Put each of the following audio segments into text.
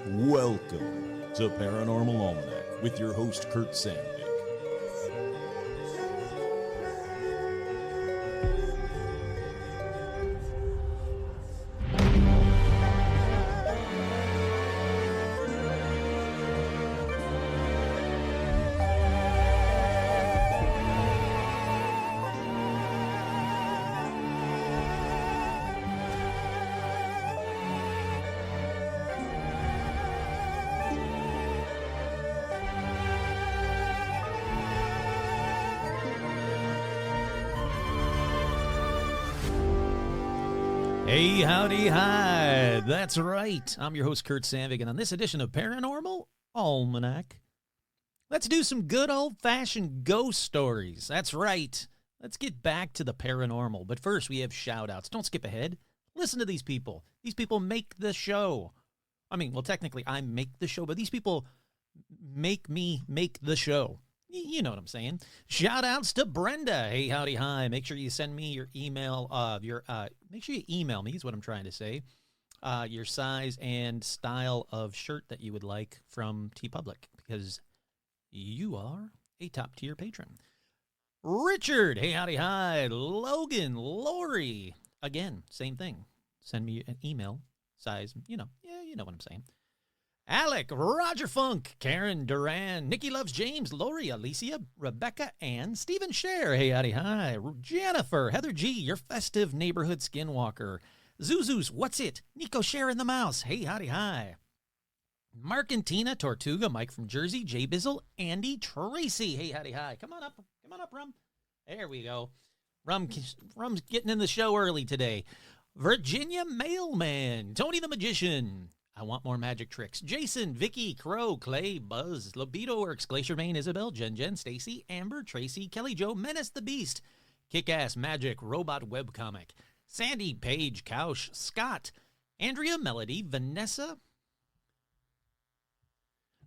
Welcome to Paranormal Almanac with your host, Kurt Sandvik. Hey, howdy, hi. That's right. I'm your host, Kurt Sandvik, and on this edition of Paranormal Almanac, let's do some good old-fashioned ghost stories. That's right. Let's get back to the paranormal. But first, we have shout-outs. Don't skip ahead. Listen to these people. These people make the show. I mean, well, technically, I make the show, but these people make me make the show. You know what I'm saying. Shout outs to Brenda. Hey, howdy, hi. Make sure you send me your email. Make sure you email me is what I'm trying to say. Your size and style of shirt that you would like from TeePublic, because you are a top tier patron. Richard. Hey, howdy, hi. Logan, Lori. Again, same thing. Send me an email. Size, you know what I'm saying. Alec, Roger Funk, Karen Duran, Nikki Loves James, Lori, Alicia, Rebecca, Ann, Stephen Scher, hey, howdy, hi, Jennifer, Heather G, your festive neighborhood skinwalker, Zuzus, what's it, Nico Scher and the Mouse, hey, howdy, hi, Mark and Tina, Tortuga, Mike from Jersey, Jay Bizzle, Andy, Tracy, hey, howdy, hi, come on up, Rum, there we go, Rum's getting in the show early today, Virginia Mailman, Tony the Magician, I want more magic tricks. Jason, Vicky, Crow, Clay, Buzz, Libido Works, Glacier Main, Isabel, Jen, Stacy, Amber, Tracy, Kelly Jo, Menace the Beast, Kick-Ass Magic, Robot Webcomic, Sandy, Paige, Couch, Scott, Andrea, Melody, Vanessa,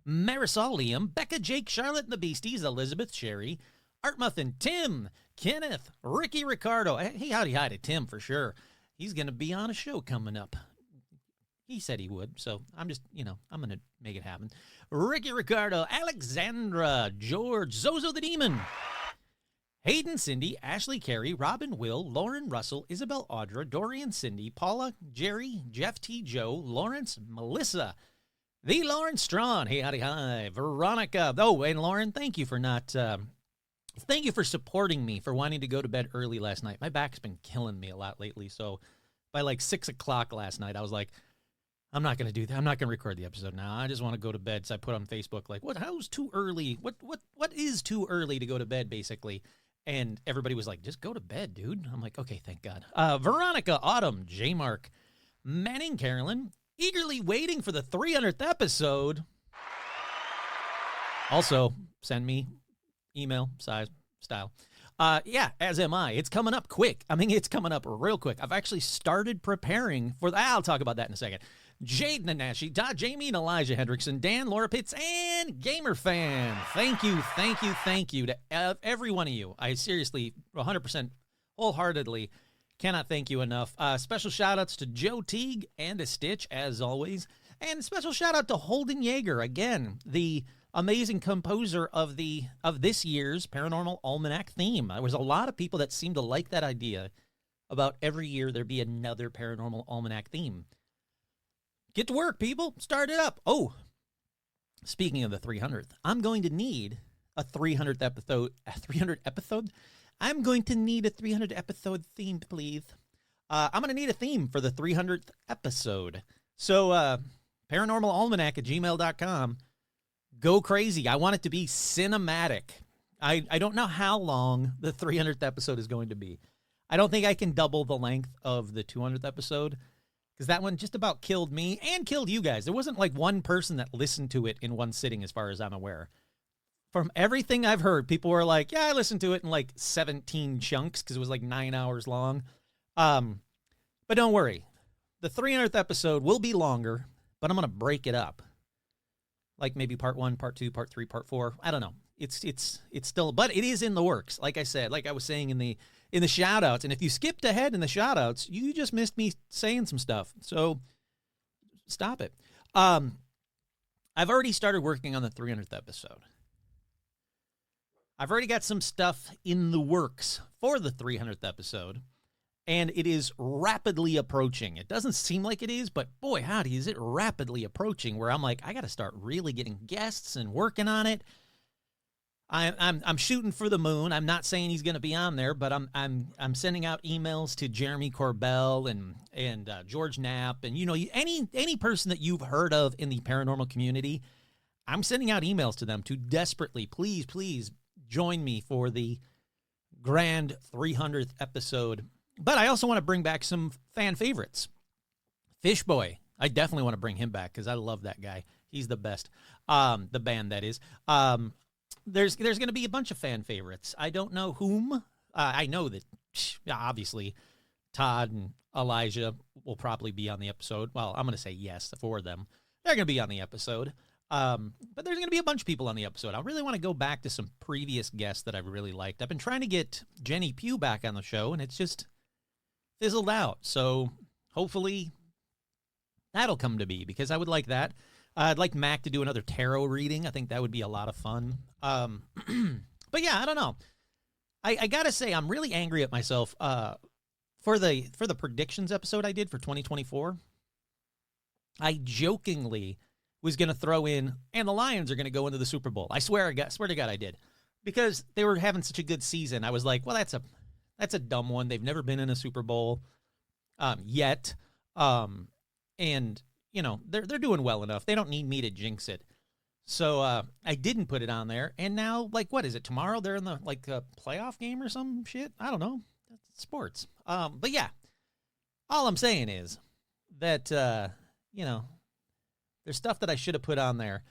Marisol, Liam, Becca, Jake, Charlotte and the Beasties, Elizabeth, Sherry, Art Muffin, Tim, Kenneth, Ricky Ricardo. Hey, howdy, hi to Tim for sure. He's going to be on a show coming up. He said he would, so I'm just, I'm going to make it happen. Ricky Ricardo, Alexandra, George, Zozo the Demon, Hayden, Cindy, Ashley Carey, Robin Will, Lauren Russell, Isabel Audra, Dorian Cindy, Paula, Jerry, Jeff T. Joe, Lawrence, Melissa, the Lauren Strawn, hey, howdy, hi, Veronica. Oh, and Lauren, thank you for supporting me for wanting to go to bed early last night. My back's been killing me a lot lately, so by like 6 o'clock last night, I was like, I'm not going to do that. I'm not going to record the episode now. I just want to go to bed. So I put on Facebook, like, how's too early? What is too early to go to bed, basically? And everybody was like, just go to bed, dude. I'm like, okay, thank God. Veronica, Autumn, J. Mark, Manning, Carolyn, eagerly waiting for the 300th episode. Also, send me email, size, style. Yeah, as am I. It's coming up quick. I mean, it's coming up real quick. I've actually started preparing for that. I'll talk about that in a second. Jade Nanashi, Jamie and Elijah Hendrickson, Dan, Laura Pitts, and Gamer Fan. Thank you to every one of you. I seriously, 100%, wholeheartedly cannot thank you enough. Special shout-outs to Joe Teague and a Stitch, as always. And special shout-out to Holden Yeager, again, the amazing composer of this year's Paranormal Almanac theme. There was a lot of people that seemed to like that idea about every year there be another Paranormal Almanac theme. Get to work, people. Start it up. Oh, speaking of the 300th, I'm going to need a 300th episode. I'm going to need a 300 episode theme, please. I'm going to need a theme for the 300th episode. So, paranormalalmanac@gmail.com. Go crazy. I want it to be cinematic. I don't know how long the 300th episode is going to be. I don't think I can double the length of the 200th episode, because that one just about killed me and killed you guys. There wasn't like one person that listened to it in one sitting, as far as I'm aware. From everything I've heard, people were like, yeah, I listened to it in like 17 chunks because it was like 9 hours long. But don't worry. The 300th episode will be longer, but I'm going to break it up. Like maybe part 1, part 2, part 3, part 4. I don't know. It's still, but it is in the works. Like I said, like I was saying in the shout outs. And if you skipped ahead in the shout outs, you just missed me saying some stuff. So stop it. I've already started working on the 300th episode. I've already got some stuff in the works for the 300th episode, and it is rapidly approaching. It doesn't seem like it is, but boy, howdy, is it rapidly approaching where I'm like, I got to start really getting guests and working on it. I'm shooting for the moon. I'm not saying he's going to be on there, but I'm sending out emails to Jeremy Corbell and George Knapp, and any person that you've heard of in the paranormal community. I'm sending out emails to them to desperately, please join me for the grand 300th episode. But I also want to bring back some fan favorites. Fishboy, I definitely want to bring him back because I love that guy. He's the best. The band, that is. There's going to be a bunch of fan favorites. I don't know whom. I know that, obviously, Todd and Elijah will probably be on the episode. Well, I'm going to say yes for them. They're going to be on the episode. But there's going to be a bunch of people on the episode. I really want to go back to some previous guests that I've really liked. I've been trying to get Jenny Pugh back on the show, and it's just fizzled out. So hopefully that'll come to be, because I would like that. I'd like Mac to do another tarot reading. I think that would be a lot of fun. But yeah, I don't know. I gotta say, I'm really angry at myself for the predictions episode I did for 2024. I jokingly was gonna throw in, and the Lions are gonna go into the Super Bowl. I swear to God I did, because they were having such a good season. I was like, well, that's a dumb one. They've never been in a Super Bowl yet, and they're doing well enough. They don't need me to jinx it. So I didn't put it on there. And now, what is it? Tomorrow they're in the playoff game or some shit. I don't know. That's sports. But yeah, all I'm saying is that there's stuff that I should have put on there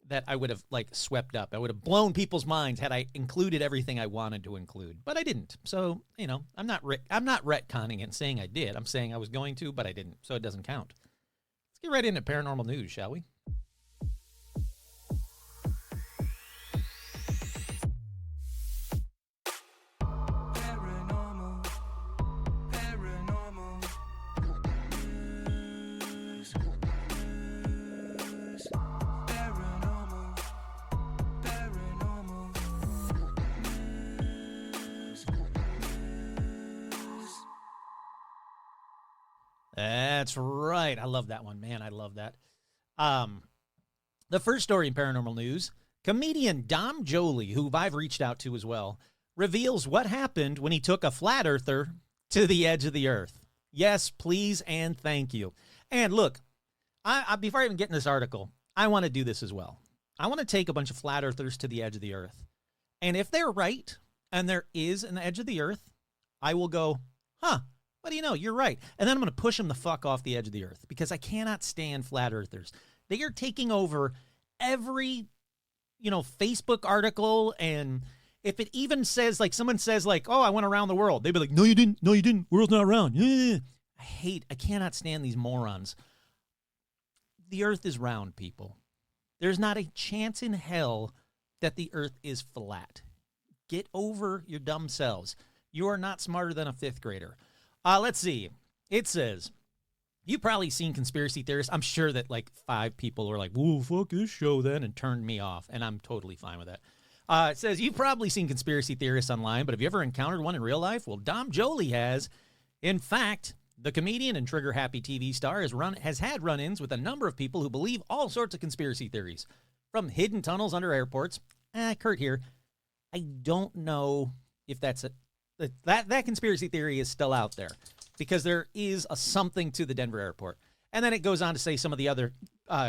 that I would have swept up. I would have blown people's minds had I included everything I wanted to include, but I didn't. So I'm not retconning and saying I did. I'm saying I was going to, but I didn't. So it doesn't count. Let's get right into paranormal news, shall we? That's right. I love that one, man. I love that. The first story in paranormal news, comedian Dom Joly, who I've reached out to as well, reveals what happened when he took a flat earther to the edge of the earth. Yes, please, and thank you. And look, I before I even get in this article, I want to do this as well. I want to take a bunch of flat earthers to the edge of the earth. And if they're right, and there is an edge of the earth, I will go, what do you know? You're right. And then I'm going to push them the fuck off the edge of the earth, because I cannot stand flat earthers. They are taking over every, Facebook article. And if it even says, someone says, oh, I went around the world, they'd be like, no, you didn't. No, you didn't. World's not round. Yeah. I cannot stand these morons. The earth is round, people. There's not a chance in hell that the earth is flat. Get over your dumb selves. You are not smarter than a fifth grader. Let's see. It says, you've probably seen conspiracy theorists. I'm sure that 5 people are like, whoa, fuck this show then, and turned me off. And I'm totally fine with that. It says, you've probably seen conspiracy theorists online, but have you ever encountered one in real life? Well, Dom Joly has. In fact, the comedian and trigger-happy TV star has had run-ins with a number of people who believe all sorts of conspiracy theories, from hidden tunnels under airports. Kurt here. I don't know if that's that conspiracy theory is still out there, because there is something to the Denver airport. And then it goes on to say some of the other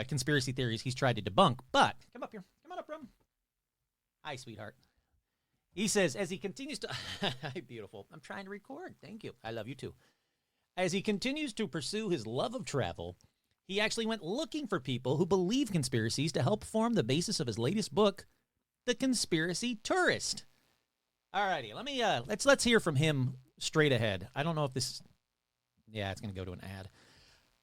conspiracy theories he's tried to debunk. But come up here. Come on up, Rum. Hi, sweetheart. He says, as he continues to... Beautiful. I'm trying to record. Thank you. I love you too. As he continues to pursue his love of travel, he actually went looking for people who believe conspiracies to help form the basis of his latest book, The Conspiracy Tourist. Alrighty, let's hear from him straight ahead. I don't know if this... Yeah, it's going to go to an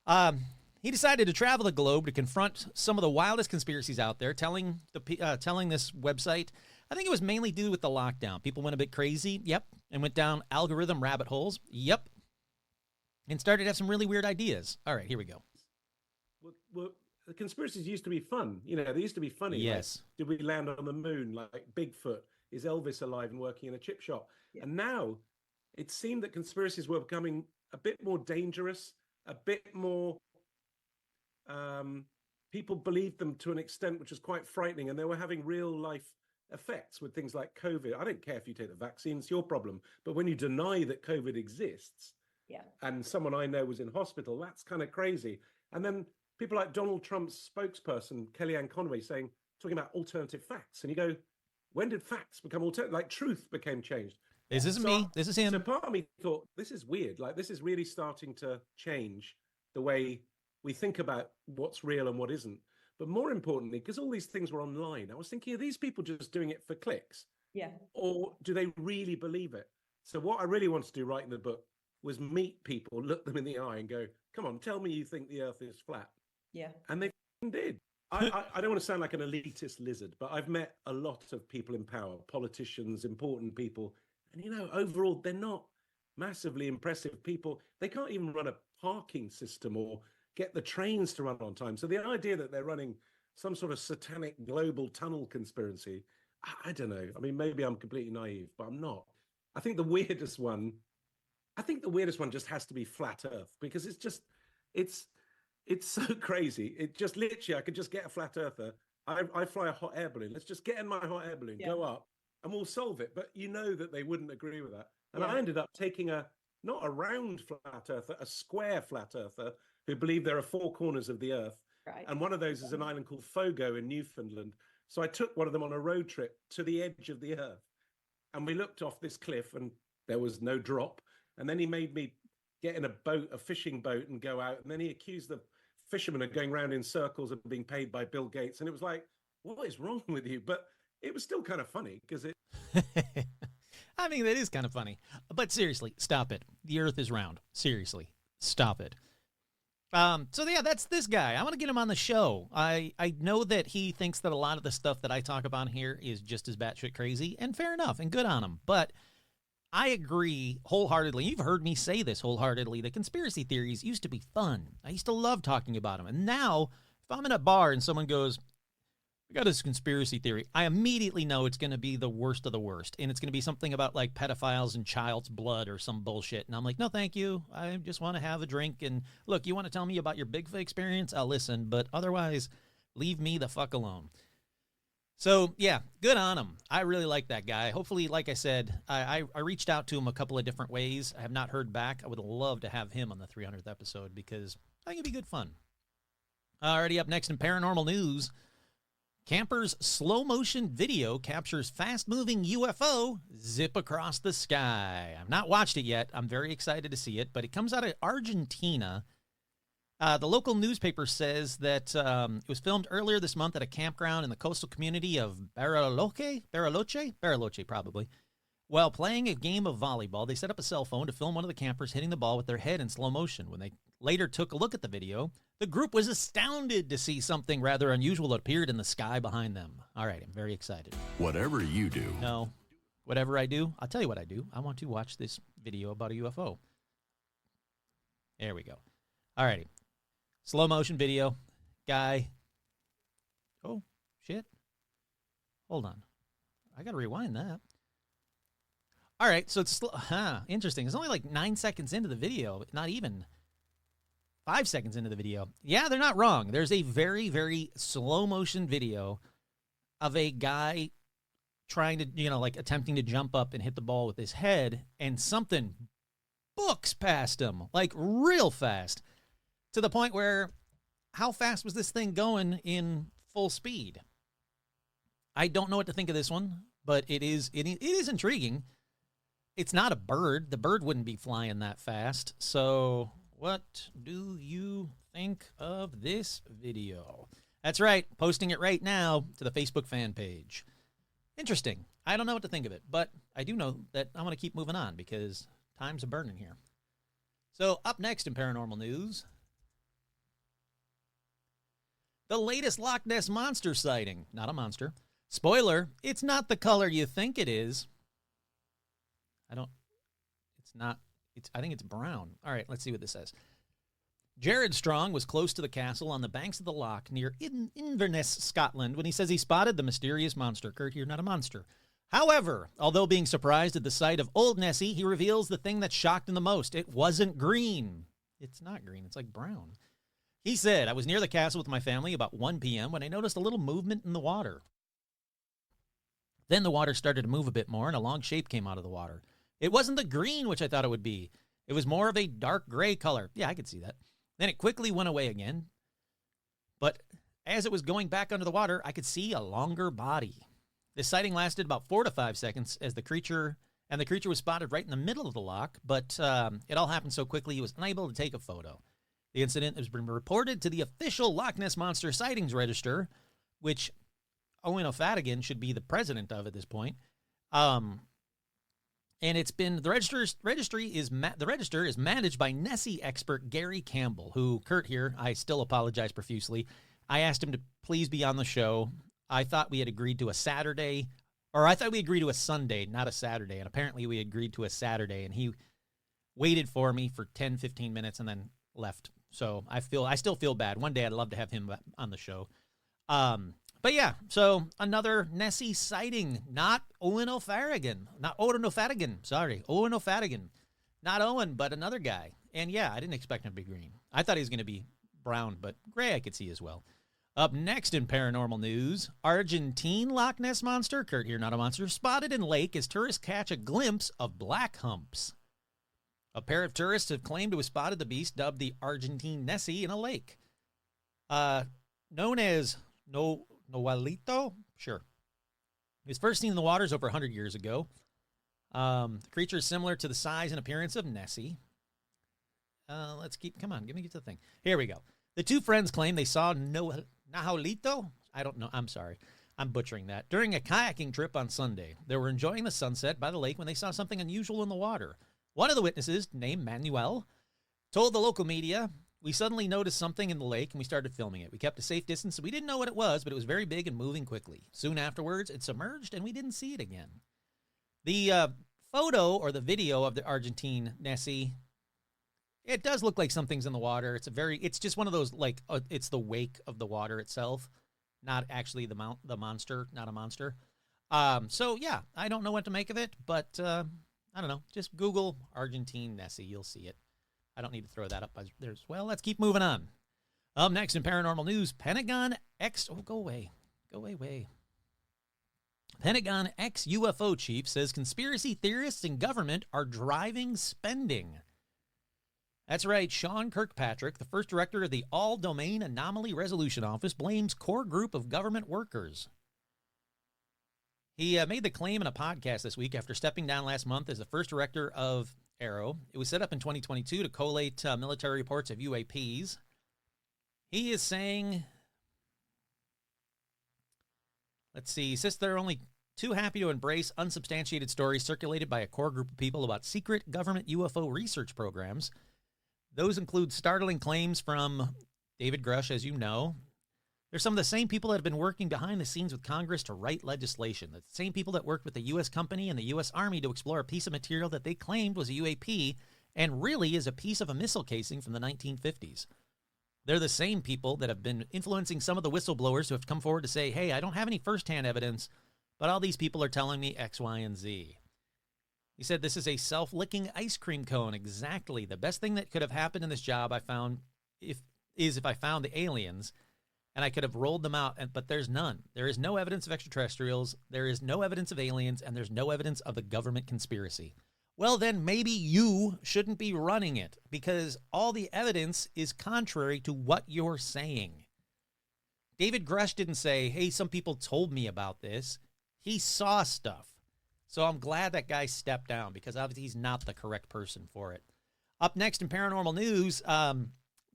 ad. He decided to travel the globe to confront some of the wildest conspiracies out there, telling this website, I think it was mainly due with the lockdown. People went a bit crazy, yep, and went down algorithm rabbit holes, yep, and started to have some really weird ideas. All right, here we go. What the conspiracies used to be fun. They used to be funny. Yes. Like, did we land on the moon? Like Bigfoot, is Elvis alive and working in a chip shop? Yeah. And now it seemed that conspiracies were becoming a bit more dangerous, a bit more people believed them to an extent which was quite frightening, and they were having real life effects with things like COVID. I don't care if you take the vaccine, it's your problem. But when you deny that COVID exists, and someone I know was in hospital, that's kind of crazy. And then people like Donald Trump's spokesperson, Kellyanne Conway, talking about alternative facts. And you go, when did facts become alternative? Like truth became changed. This isn't me. This is him. So part of me thought, this is weird. Like, this is really starting to change the way we think about what's real and what isn't. But more importantly, because all these things were online, I was thinking, are these people just doing it for clicks? Yeah. Or do they really believe it? So what I really wanted to do writing the book was meet people, look them in the eye and go, come on, tell me you think the earth is flat. Yeah. And they did. I don't want to sound like an elitist lizard, but I've met a lot of people in power, politicians, important people. And, overall, they're not massively impressive people. They can't even run a parking system or get the trains to run on time. So the idea that they're running some sort of satanic global tunnel conspiracy, I don't know. I mean, maybe I'm completely naive, but I'm not. I think the weirdest one just has to be flat Earth, because it's so crazy. It just literally, I could just get a flat earther. I fly a hot air balloon. Let's just get in my hot air balloon, go up, and we'll solve it. But that they wouldn't agree with that. And I ended up taking not a round flat earther, a square flat earther, who believe there are four corners of the earth. Right. And one of those is an island called Fogo in Newfoundland. So I took one of them on a road trip to the edge of the earth. And we looked off this cliff and there was no drop. And then he made me get in a fishing boat and go out. And then he accused the fishermen of going around in circles and being paid by Bill Gates. And it was like, what is wrong with you? But it was still kind of funny because it... I mean, that is kind of funny. But seriously, stop it. The earth is round. Seriously, stop it. So yeah, that's this guy. I want to get him on the show. I know that he thinks that a lot of the stuff that I talk about here is just as batshit crazy, and fair enough, and good on him. But I agree wholeheartedly. You've heard me say this wholeheartedly. The conspiracy theories used to be fun. I used to love talking about them. And now, if I'm in a bar and someone goes, we got this conspiracy theory, I immediately know it's going to be the worst of the worst. And it's going to be something about like pedophiles and child's blood or some bullshit. And I'm like, no, thank you. I just want to have a drink. And look, you want to tell me about your Bigfoot experience? I'll listen. But otherwise, leave me the fuck alone. So, yeah, good on him. I really like that guy. Hopefully, like I said, I reached out to him a couple of different ways. I have not heard back. I would love to have him on the 300th episode because I think it'd be good fun. Already up next in paranormal news, camper's slow-motion video captures fast-moving UFO zip across the sky. I've not watched it yet. I'm very excited to see it, but it comes out of Argentina. The local newspaper says that it was filmed earlier this month at a campground in the coastal community of Bariloche, probably. While playing a game of volleyball, they set up a cell phone to film one of the campers hitting the ball with their head in slow motion. When they later took a look at the video, the group was astounded to see something rather unusual that appeared in the sky behind them. All right, I'm very excited. Whatever you do. No, whatever I do, I'll tell you what I do. I want to watch this video about a UFO. There we go. All righty. Slow motion video. Guy. Oh, shit. Hold on. I got to rewind that. All right, so it's interesting. It's only like 9 seconds into the video, not even 5 seconds into the video. Yeah, they're not wrong. There's a very, very slow motion video of a guy trying to, like attempting to jump up and hit the ball with his head, and something books past him, like real fast, to the point where how fast was this thing going in full speed? I don't know what to think of this one, but it is intriguing. It's not a bird. The bird wouldn't be flying that fast. So what do you think of this video? That's right. Posting it right now to the Facebook fan page. Interesting. I don't know what to think of it, but I do know that I'm going to keep moving on because time's a burning here. So up next in paranormal news, the latest Loch Ness Monster sighting. Not a monster. Spoiler, it's not the color you think it is. I think it's brown. All right, let's see what this says. Jared Strong was close to the castle on the banks of the loch near Inverness, Scotland, when he says he spotted the mysterious monster. Kurt, you're not a monster. However, although being surprised at the sight of old Nessie, he reveals the thing that shocked him the most. It wasn't green. It's not green. It's like brown. He said, I was near the castle with my family about 1 p.m. when I noticed a little movement in the water. Then the water started to move a bit more, and a long shape came out of the water. It wasn't the green, which I thought it would be. It was more of a dark gray color. Yeah, I could see that. Then it quickly went away again. But as it was going back under the water, I could see a longer body. This sighting lasted about 4 to 5 seconds as the creature was spotted right in the middle of the loch, but it all happened so quickly he was unable to take a photo. The incident has been reported to the official Loch Ness Monster Sightings Register, which Owen O'Fadigan should be the president of at this point. And it's been the register is managed by Nessie expert Gary Campbell, who, Kurt here, I still apologize profusely. I asked him to please be on the show. I thought we had agreed to a Saturday, or I thought we agreed to a Sunday, not a Saturday. And apparently we agreed to a Saturday, and he waited for me for 10, 15 minutes and then left. So I still feel bad. One day I'd love to have him on the show. But yeah, so another Nessie sighting, not Owen O'Fadigan. Not Owen, but another guy. And yeah, I didn't expect him to be green. I thought he was going to be brown, but gray I could see as well. Up next in paranormal news, Argentine Loch Ness Monster, Kurt here, not a monster, spotted in lake as tourists catch a glimpse of black humps. A pair of tourists have claimed to have spotted the beast dubbed the Argentine Nessie in a lake. Known as Noalito? Sure. It was first seen in the waters over 100 years ago. The creature is similar to the size and appearance of Nessie. Come on, give me to the thing. Here we go. The two friends claim they saw Noalito? I don't know. I'm sorry. I'm butchering that. During a kayaking trip on Sunday, they were enjoying the sunset by the lake when they saw something unusual in the water. One of the witnesses, named Manuel, told the local media, we suddenly noticed something in the lake and we started filming it. We kept a safe distance. We didn't know what it was, but it was very big and moving quickly. Soon afterwards, it submerged and we didn't see it again. The photo or the video of the Argentine Nessie, it does look like something's in the water. It's just one of those, like, it's the wake of the water itself, not actually the monster, not a monster. So yeah, I don't know what to make of it, but I don't know. Just Google Argentine Nessie. You'll see it. I don't need to throw that up there as well. Let's keep moving on. Up next in paranormal news, Pentagon go away. Pentagon ex-UFO chief says conspiracy theorists and government are driving spending. That's right. Sean Kirkpatrick, the first director of the All-Domain Anomaly Resolution Office, blames core group of government workers. He made the claim in a podcast this week after stepping down last month as the first director of AARO. It was set up in 2022 to collate military reports of UAPs. He is saying, he says they're only too happy to embrace unsubstantiated stories circulated by a core group of people about secret government UFO research programs. Those include startling claims from David Grush, as you know. They're some of the same people that have been working behind the scenes with Congress to write legislation. The same people that worked with the U.S. company and the U.S. Army to explore a piece of material that they claimed was a UAP and really is a piece of a missile casing from the 1950s. They're the same people that have been influencing some of the whistleblowers who have come forward to say, hey, I don't have any firsthand evidence, but all these people are telling me X, Y, and Z. He said this is a self-licking ice cream cone. Exactly. The best thing that could have happened in this job I found if I found the aliens and I could have rolled them out, but there's none. There is no evidence of extraterrestrials, there is no evidence of aliens, and there's no evidence of the government conspiracy. Well, then maybe you shouldn't be running it because all the evidence is contrary to what you're saying. David Grush didn't say, hey, some people told me about this. He saw stuff. So I'm glad that guy stepped down because obviously he's not the correct person for it. Up next in paranormal news,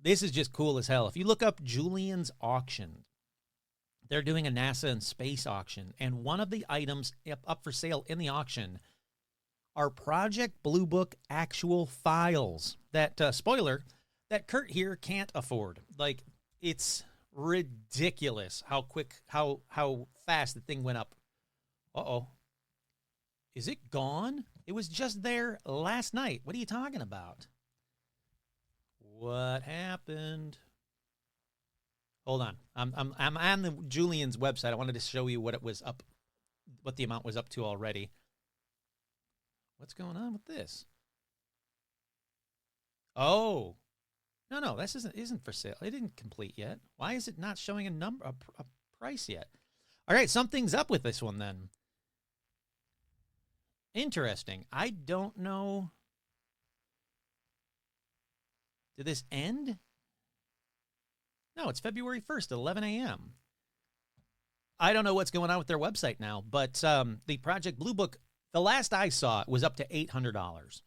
this is just cool as hell. If you look up Julian's auction, they're doing a NASA and space auction, and one of the items up for sale in the auction are Project Blue Book actual files that, spoiler, that Kurt here can't afford. Like, it's ridiculous how fast the thing went up. Uh-oh. Is it gone? It was just there last night. What are you talking about? What happened? Hold on. I'm on the Julian's website. I wanted to show you what it was up, what the amount was up to already. What's going on with this? Oh, no, this isn't for sale. It didn't complete yet. Why is it not showing a number, a price yet? All right, something's up with this one then. Interesting. I don't know. Did this end? No, it's February 1st, 11 a.m. I don't know what's going on with their website now, but the Project Blue Book, the last I saw, it was up to $800.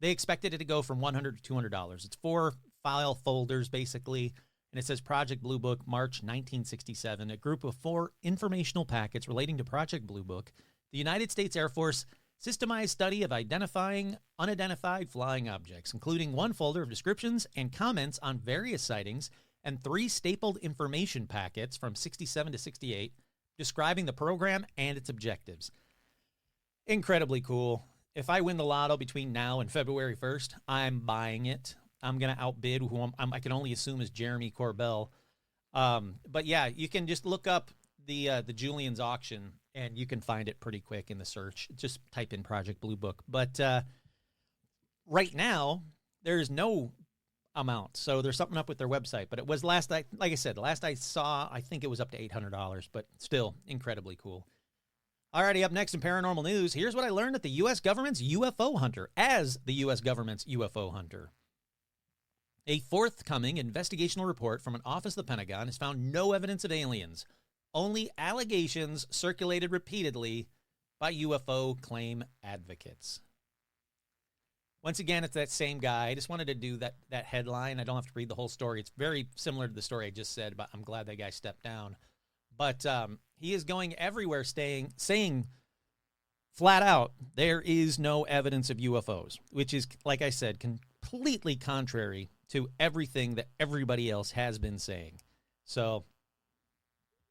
They expected it to go from $100 to $200. It's 4 file folders, basically, and it says Project Blue Book, March 1967, a group of 4 informational packets relating to Project Blue Book, the United States Air Force systemized study of identifying unidentified flying objects, including 1 folder of descriptions and comments on various sightings and 3 stapled information packets from 67 to 68 describing the program and its objectives. Incredibly cool. If I win the lotto between now and February 1st, I'm buying it. I'm going to outbid who I can only assume is Jeremy Corbell. But yeah, you can just look up the Julian's auction, and you can find it pretty quick in the search. Just type in Project Blue Book. But right now, there's no amount. So there's something up with their website. But it was last I saw, I think it was up to $800. But still, incredibly cool. Alrighty, up next in paranormal news, here's what I learned at the U.S. government's UFO hunter, as the U.S. government's UFO hunter. A forthcoming investigational report from an office of the Pentagon has found no evidence of aliens, only allegations circulated repeatedly by UFO claim advocates. Once again, it's that same guy. I just wanted to do that headline. I don't have to read the whole story. It's very similar to the story I just said, but I'm glad that guy stepped down. But he is going everywhere saying flat out, there is no evidence of UFOs, which is, like I said, completely contrary to everything that everybody else has been saying. So,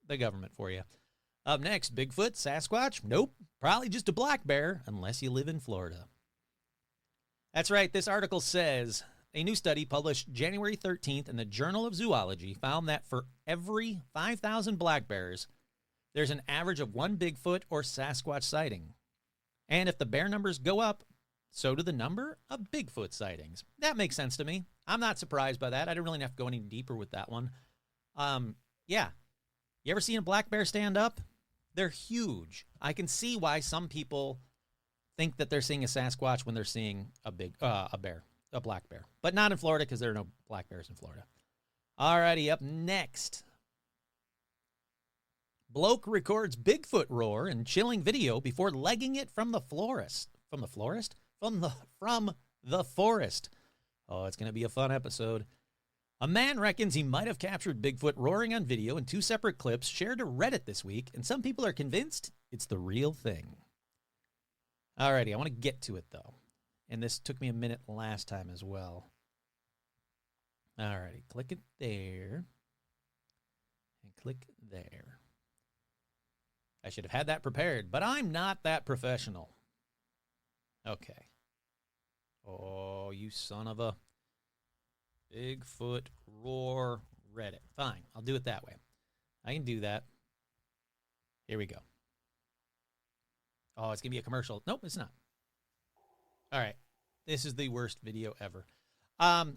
the government for you. Up next, Bigfoot, Sasquatch? Nope, probably just a black bear, unless you live in Florida. That's right, this article says, a new study published January 13th in the Journal of Zoology found that for every 5,000 black bears, there's an average of 1 Bigfoot or Sasquatch sighting. And if the bear numbers go up, so do the number of Bigfoot sightings. That makes sense to me. I'm not surprised by that. I didn't really have to go any deeper with that one. Yeah. You ever seen a black bear stand up? They're huge. I can see why some people think that they're seeing a Sasquatch when they're seeing a bear, a black bear. But not in Florida, because there are no black bears in Florida. Alrighty, up next. Bloke records Bigfoot roar in chilling video before legging it from the florist. From the florist? From the forest. Oh, it's going to be a fun episode. A man reckons he might have captured Bigfoot roaring on video in 2 separate clips shared to Reddit this week, and some people are convinced it's the real thing. Alrighty, I want to get to it, though. And this took me a minute last time as well. Alrighty, click it there. And click there. I should have had that prepared, but I'm not that professional. Okay. Oh, you son of a... Bigfoot roar Reddit. Fine, I'll do it that way. I can do that. Here we go. Oh, it's going to be a commercial. Nope, it's not. All right. This is the worst video ever. I'll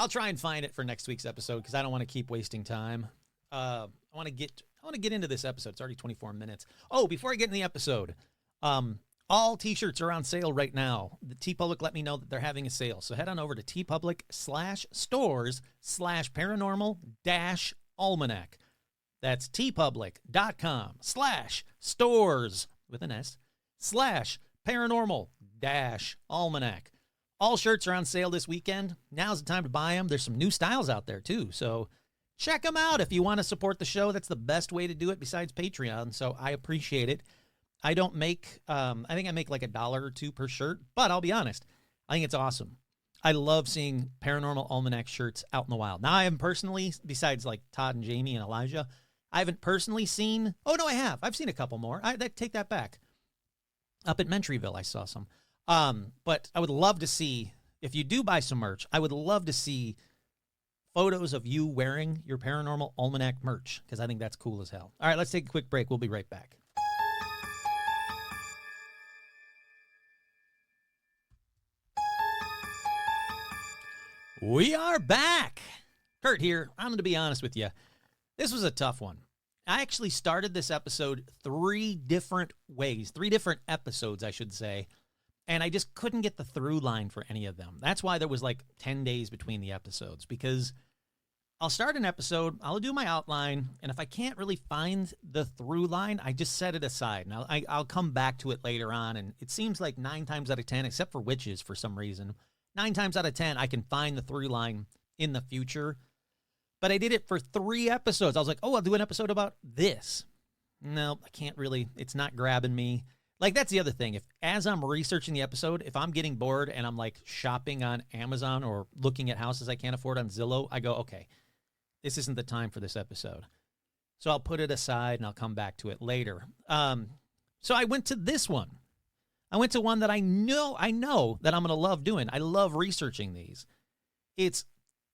try and find it for next week's episode because I don't want to keep wasting time. I want to get into this episode. It's already 24 minutes. Oh, before I get in the episode, all t-shirts are on sale right now. The TeePublic let me know that they're having a sale. So head on over to teepublic.com/stores/paranormal-almanac. That's teepublic.com/stores with an S/paranormal-almanac. All shirts are on sale this weekend. Now's the time to buy them. There's some new styles out there too. So check them out if you want to support the show. That's the best way to do it besides Patreon. So I appreciate it. I don't make, I think I make like $1 or $2 per shirt, but I'll be honest, I think it's awesome. I love seeing Paranormal Almanac shirts out in the wild. Now, I haven't personally, besides like Todd and Jamie and Elijah, I haven't personally seen, oh no, I have. I've seen a couple more. Take that back. Up at Mentryville, I saw some. But I would love to see, if you do buy some merch, I would love to see photos of you wearing your Paranormal Almanac merch because I think that's cool as hell. All right, let's take a quick break. We'll be right back. We are back. Kurt here. I'm going to be honest with you. This was a tough one. I actually started this episode 3 different ways, 3 different episodes, I should say, and I just couldn't get the through line for any of them. That's why there was like 10 days between the episodes, because I'll start an episode, I'll do my outline, and if I can't really find the through line, I just set it aside, and I'll come back to it later on, and it seems like 9 times out of 10, except for witches for some reason, 9 times out of 10, I can find the through line in the future. But I did it for 3 episodes. I was like, oh, I'll do an episode about this. No, I can't really. It's not grabbing me. Like, that's the other thing. If as I'm researching the episode, if I'm getting bored and I'm like shopping on Amazon or looking at houses I can't afford on Zillow, I go, okay, this isn't the time for this episode. So I'll put it aside and I'll come back to it later. So I went to this one. I went to one that I know that I'm going to love doing. I love researching these. It's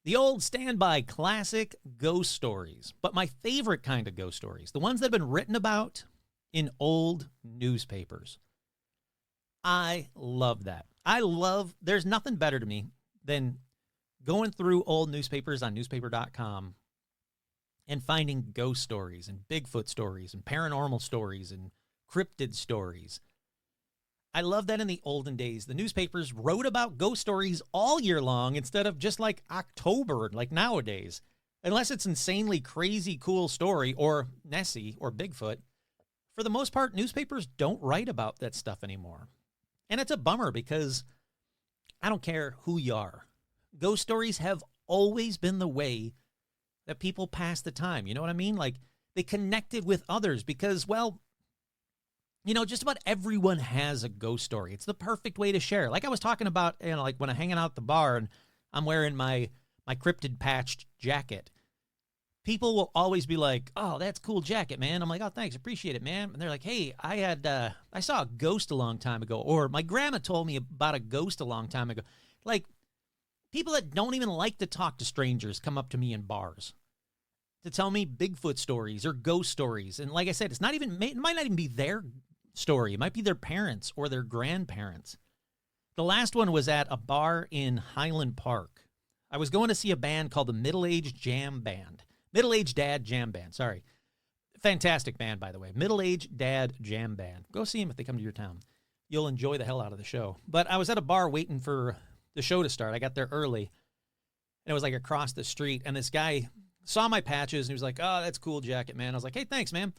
the old standby classic ghost stories, but my favorite kind of ghost stories, the ones that have been written about in old newspapers. I love that. There's nothing better to me than going through old newspapers on newspaper.com and finding ghost stories and Bigfoot stories and paranormal stories and cryptid stories. I love that in the olden days, the newspapers wrote about ghost stories all year long instead of just like October, like nowadays. Unless it's insanely crazy cool story or Nessie or Bigfoot, for the most part, newspapers don't write about that stuff anymore. And it's a bummer because I don't care who you are. Ghost stories have always been the way that people pass the time. You know what I mean? Like, they connected with others because, well, you know, just about everyone has a ghost story. It's the perfect way to share. Like I was talking about, you know, like when I'm hanging out at the bar and I'm wearing my cryptid patched jacket. People will always be like, "Oh, that's a cool jacket, man." I'm like, "Oh, thanks, appreciate it, man." And they're like, "Hey, I saw a ghost a long time ago," or "My grandma told me about a ghost a long time ago." Like, people that don't even like to talk to strangers come up to me in bars to tell me Bigfoot stories or ghost stories. And like I said, it might not even be their story. It might be their parents or their grandparents. The last one was at a bar in Highland Park. I was going to see a band called the Middle-Aged Dad Jam Band, sorry. Fantastic band, by the way. Middle-Aged Dad Jam Band. Go see them if they come to your town. You'll enjoy the hell out of the show. But I was at a bar waiting for the show to start. I got there early, and it was like across the street, and this guy saw my patches, and he was like, "Oh, that's a cool jacket, man." I was like, "Hey, thanks, man."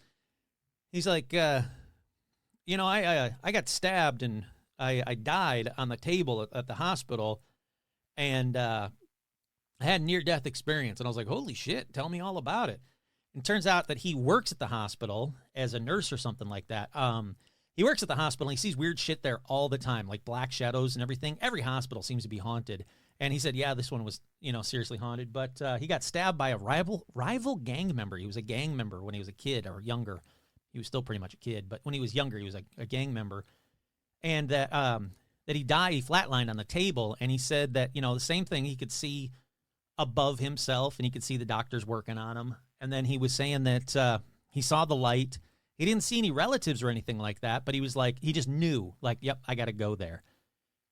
He's like, you know, I got stabbed and I died on the table at the hospital, and I had a near-death experience. And I was like, holy shit, tell me all about it. And it turns out that he works at the hospital as a nurse or something like that. He works at the hospital, and he sees weird shit there all the time, like black shadows and everything. Every hospital seems to be haunted. And he said, yeah, this one was, you know, seriously haunted. But he got stabbed by a rival gang member. He was a gang member when he was a kid or younger. He was still pretty much a kid, but when he was younger, he was a gang member. And that he died, he flatlined on the table, and he said that, you know, the same thing, he could see above himself, and he could see the doctors working on him. And then he was saying that he saw the light. He didn't see any relatives or anything like that, but he was like, he just knew, like, yep, I got to go there.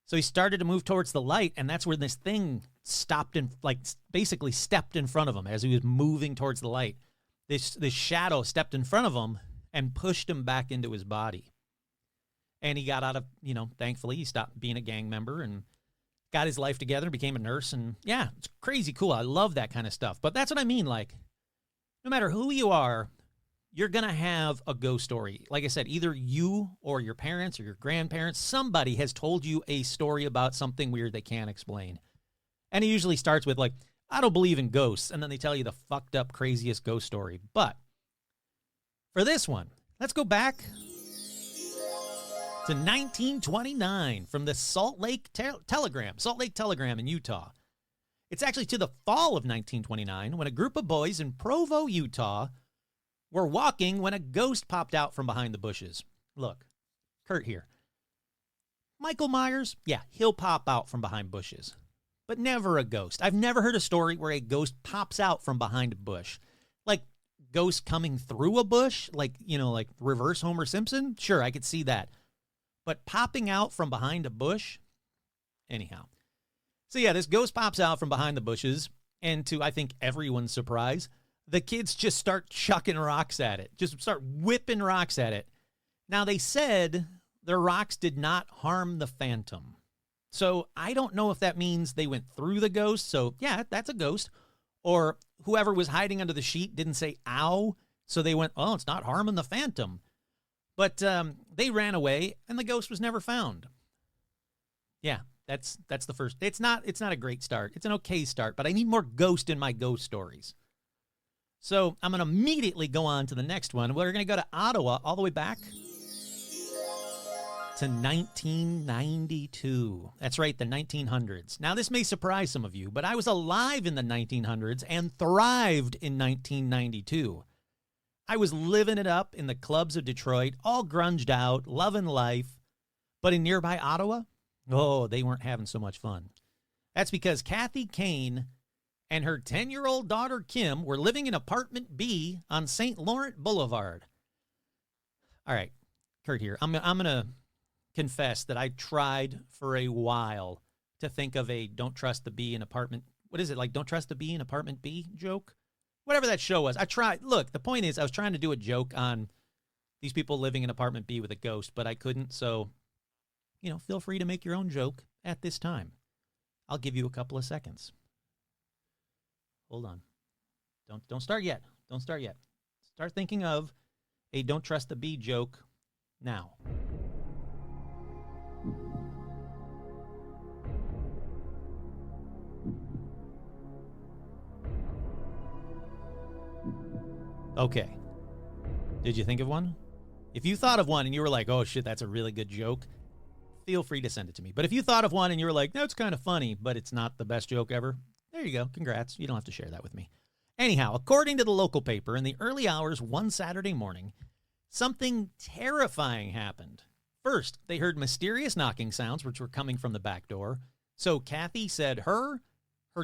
So he started to move towards the light, and that's where this thing stopped and, like, basically stepped in front of him as he was moving towards the light. This shadow stepped in front of him and pushed him back into his body. And he got out of, you know, thankfully, he stopped being a gang member and got his life together, became a nurse. And yeah, it's crazy cool. I love that kind of stuff. But that's what I mean. Like, no matter who you are, you're going to have a ghost story. Like I said, either you or your parents or your grandparents, somebody has told you a story about something weird they can't explain. And it usually starts with like, I don't believe in ghosts. And then they tell you the fucked up, craziest ghost story. But for this one, let's go back to 1929 from the Salt Lake Telegram in Utah. It's actually to the fall of 1929 when a group of boys in Provo, Utah were walking when a ghost popped out from behind the bushes. Look, Kurt here. Michael Myers, yeah, he'll pop out from behind bushes. but never a ghost. I've never heard a story where a ghost pops out from behind a bush. Like ghost coming through a bush, like, like reverse Homer Simpson. Sure, I could see that. But popping out from behind a bush? Anyhow. So yeah, this ghost pops out from behind the bushes, and to, I think, everyone's surprise, the kids just start chucking rocks at it. Just start whipping rocks at it. Now, they said the rocks did not harm the phantom. So I don't know if that means they went through the ghost. So yeah, that's a ghost. Or whoever was hiding under the sheet didn't say ow. So they went, oh, it's not harming the phantom. But they ran away and the ghost was never found. Yeah, that's the first. It's not a great start. It's an okay start, but I need more ghost in my ghost stories. So I'm going to immediately go on to the next one. We're going to go to Ottawa all the way back to 1992. That's right, the 1900s. Now, this may surprise some of you, but I was alive in the 1900s and thrived in 1992. I was living it up in the clubs of Detroit, all grunged out, loving life. But in nearby Ottawa, oh, they weren't having so much fun. That's because Kathy Kane and her 10-year-old daughter, Kim, were living in apartment B on St. Laurent Boulevard. All right, Kurt here. I'm going to confess that I tried for a while to think of a don't trust the bee in apartment. What is it, like don't trust the bee in apartment B joke? Whatever that show was. I tried. Look, the point is I was trying to do a joke on these people living in apartment B with a ghost, but I couldn't. So, feel free to make your own joke at this time. I'll give you a couple of seconds. Hold on. Don't start yet. Don't start yet. Start thinking of a don't trust the bee joke now. Okay. Did you think of one? If you thought of one and you were like, oh shit, that's a really good joke, feel free to send it to me. But if you thought of one and you were like, that's kind of funny, but it's not the best joke ever, there you go. Congrats. You don't have to share that with me. Anyhow, according to the local paper, in the early hours one Saturday morning, something terrifying happened. First, they heard mysterious knocking sounds, which were coming from the back door. So Kathy said her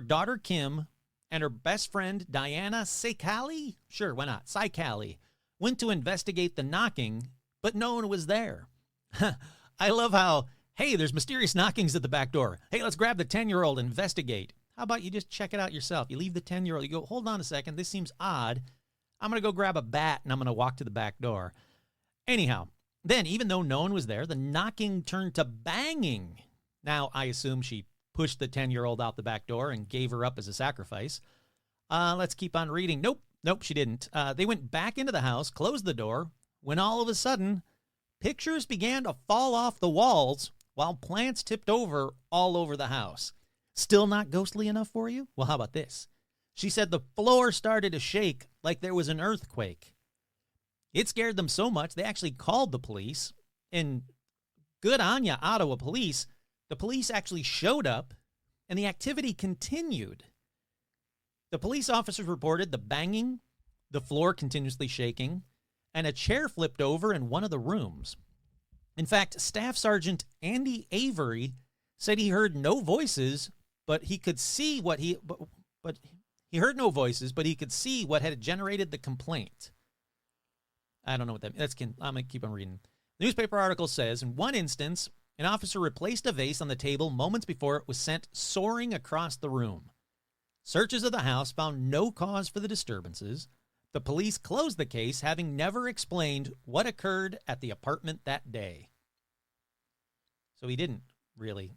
daughter Kim, and her best friend, Diana Saikali, sure, why not, Saikali, went to investigate the knocking, but no one was there. I love how, hey, there's mysterious knockings at the back door. Hey, let's grab the 10-year-old and investigate. How about you just check it out yourself? You leave the 10-year-old, you go, hold on a second, this seems odd. I'm going to go grab a bat and I'm going to walk to the back door. Anyhow, then, even though no one was there, the knocking turned to banging. Now, I assume she pushed the 10-year-old out the back door and gave her up as a sacrifice. Let's keep on reading. Nope, she didn't. They went back into the house, closed the door, when all of a sudden, pictures began to fall off the walls while plants tipped over all over the house. Still not ghostly enough for you? Well, how about this? She said the floor started to shake like there was an earthquake. It scared them so much, they actually called the police. And good on ya, Ottawa police. The police actually showed up, and the activity continued. The police officers reported the banging, the floor continuously shaking, and a chair flipped over in one of the rooms. In fact, Staff Sergeant Andy Avery said he heard no voices, but he could see what he heard no voices, but he could see what had generated the complaint. I don't know what that means. I'm going to keep on reading. The newspaper article says, in one instance, an officer replaced a vase on the table moments before it was sent soaring across the room. Searches of the house found no cause for the disturbances. The police closed the case, having never explained what occurred at the apartment that day. So he didn't really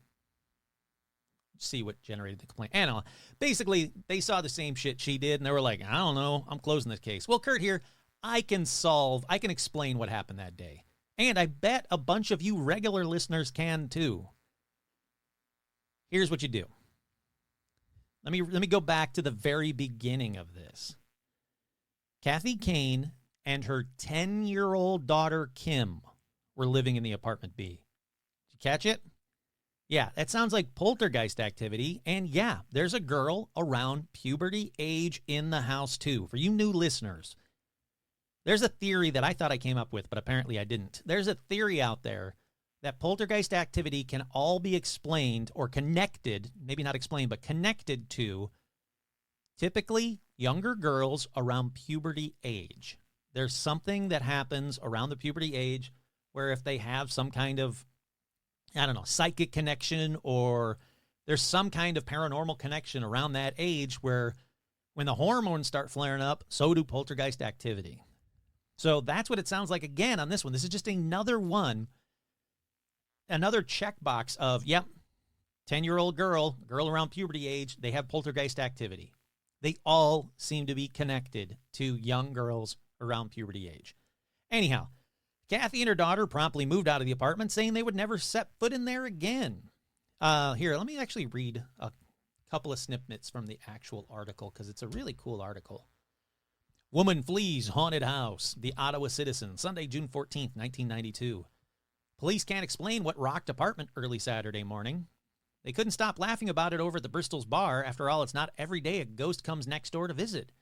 see what generated the complaint. And basically, they saw the same shit she did, and they were like, I don't know, I'm closing this case. Well, Kurt here, I can explain what happened that day. And I bet a bunch of you regular listeners can too. Here's what you do. Let me go back to the very beginning of this. Kathy Kane and her 10-year-old daughter, Kim, were living in the apartment B. Did you catch it? Yeah, that sounds like poltergeist activity. And yeah, there's a girl around puberty age in the house too. For you new listeners, there's a theory that I thought I came up with, but apparently I didn't. There's a theory out there that poltergeist activity can all be explained or connected, maybe not explained, but connected to typically younger girls around puberty age. There's something that happens around the puberty age where if they have some kind of, I don't know, psychic connection, or there's some kind of paranormal connection around that age where when the hormones start flaring up, so do poltergeist activity. So that's what it sounds like again on this one. This is just another one, another checkbox of, yep, 10-year-old girl around puberty age, they have poltergeist activity. They all seem to be connected to young girls around puberty age. Anyhow, Kathy and her daughter promptly moved out of the apartment, saying they would never set foot in there again. Here, let me actually read a couple of snippets from the actual article because it's a really cool article. Woman flees haunted house, the Ottawa Citizen, Sunday, June 14th, 1992. Police can't explain what rocked apartment early Saturday morning. They couldn't stop laughing about it over at the Bristol's bar. After all, it's not every day a ghost comes next door to visit.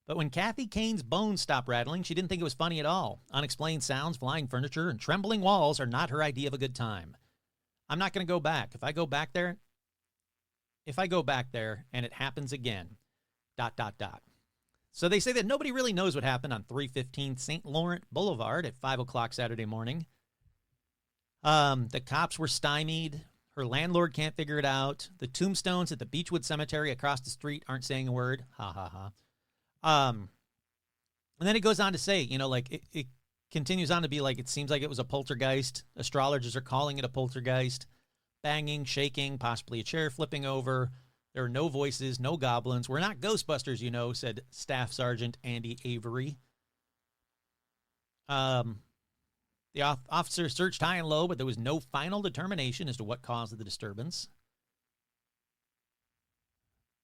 But when Kathy Kane's bones stopped rattling, she didn't think it was funny at all. Unexplained sounds, flying furniture, and trembling walls are not her idea of a good time. I'm not going to go back. If I go back there and it happens again, ... So they say that nobody really knows what happened on 315 St. Laurent Boulevard at 5 o'clock Saturday morning. The cops were stymied. Her landlord can't figure it out. The tombstones at the Beechwood Cemetery across the street aren't saying a word. Ha, ha, ha. And then it goes on to say, it continues on to be like, it seems like it was a poltergeist. Astrologers are calling it a poltergeist. Banging, shaking, possibly a chair flipping over. There are no voices, no goblins. We're not Ghostbusters, said Staff Sergeant Andy Avery. The officer searched high and low, but there was no final determination as to what caused the disturbance.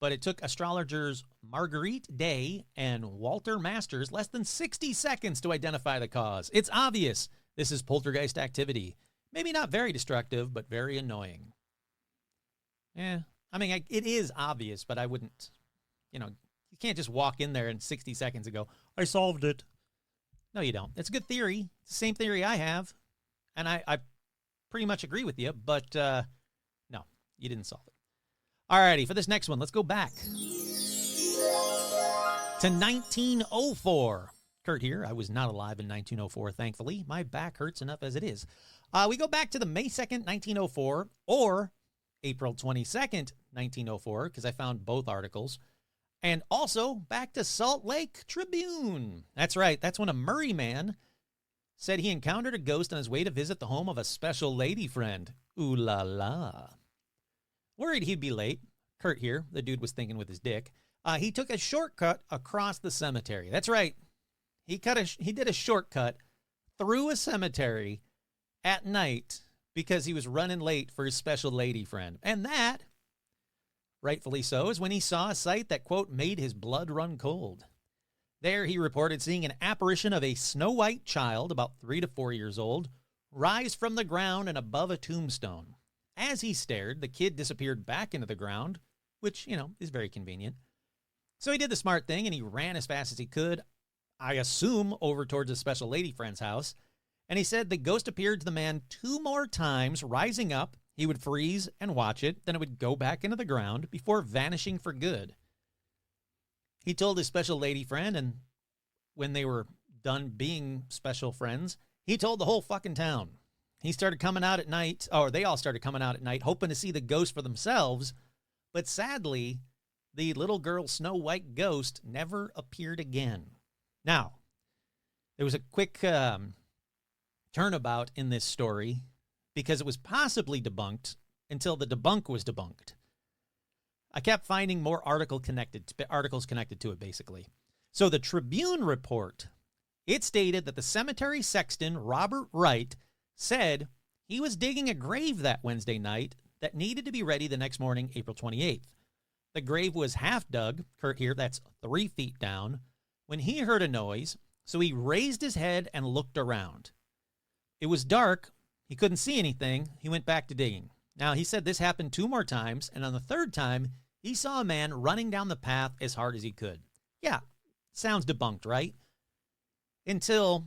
But it took astrologers Marguerite Day and Walter Masters less than 60 seconds to identify the cause. It's obvious this is poltergeist activity. Maybe not very destructive, but very annoying. It is obvious, but I wouldn't, you can't just walk in there in 60 seconds and go, I solved it. No, you don't. It's a good theory. It's the same theory I have. And I pretty much agree with you, but no, you didn't solve it. All righty, for this next one, let's go back to 1904. Kurt here. I was not alive in 1904, thankfully. My back hurts enough as it is. We go back to the May 2nd, 1904, or April 22nd, 1904, because I found both articles. And also back to Salt Lake Tribune. That's right. That's when a Murray man said he encountered a ghost on his way to visit the home of a special lady friend. Ooh la la. Worried he'd be late. Kurt here, the dude was thinking with his dick. He took a shortcut across the cemetery. That's right. He did a shortcut through a cemetery at night because he was running late for his special lady friend. And that, rightfully so, is when he saw a sight that, quote, made his blood run cold. There he reported seeing an apparition of a snow-white child, about 3 to 4 years old, rise from the ground and above a tombstone. As he stared, the kid disappeared back into the ground, which, is very convenient. So he did the smart thing and he ran as fast as he could, I assume over towards his special lady friend's house. And he said the ghost appeared to the man 2 more times, rising up. He would freeze and watch it, then it would go back into the ground before vanishing for good. He told his special lady friend, and when they were done being special friends, he told the whole fucking town. He started coming out at night, or they all started coming out at night, hoping to see the ghost for themselves. But sadly, the little girl Snow White ghost never appeared again. Now, there was a quick turnabout in this story because it was possibly debunked until the debunk was debunked. I kept finding more articles connected to it, basically. So the Tribune report, it stated that the cemetery sexton, Robert Wright, said he was digging a grave that Wednesday night that needed to be ready the next morning, April 28th. The grave was half dug, Kurt here, that's 3 feet down, when he heard a noise, so he raised his head and looked around. It was dark. He couldn't see anything. He went back to digging. Now, he said this happened 2 more times, and on the 3rd time, he saw a man running down the path as hard as he could. Yeah, sounds debunked, right? Until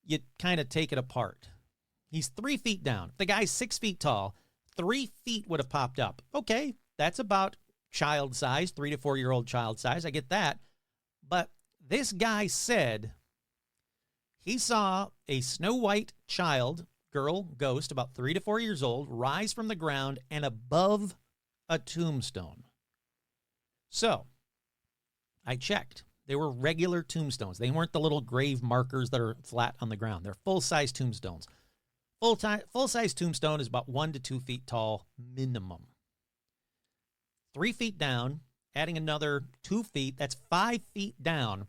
you kind of take it apart. He's 3 feet down. If the guy's 6 feet tall, 3 feet would have popped up. Okay, that's about child size, 3 to 4 year old child size. I get that. But this guy said he saw a Snow White girl ghost, about 3 to 4 years old, rise from the ground and above a tombstone. So I checked. They were regular tombstones. They weren't the little grave markers that are flat on the ground. They're full-size tombstones. Full-size tombstone is about 1 to 2 feet tall minimum. 3 feet down, adding another 2 feet, that's 5 feet down.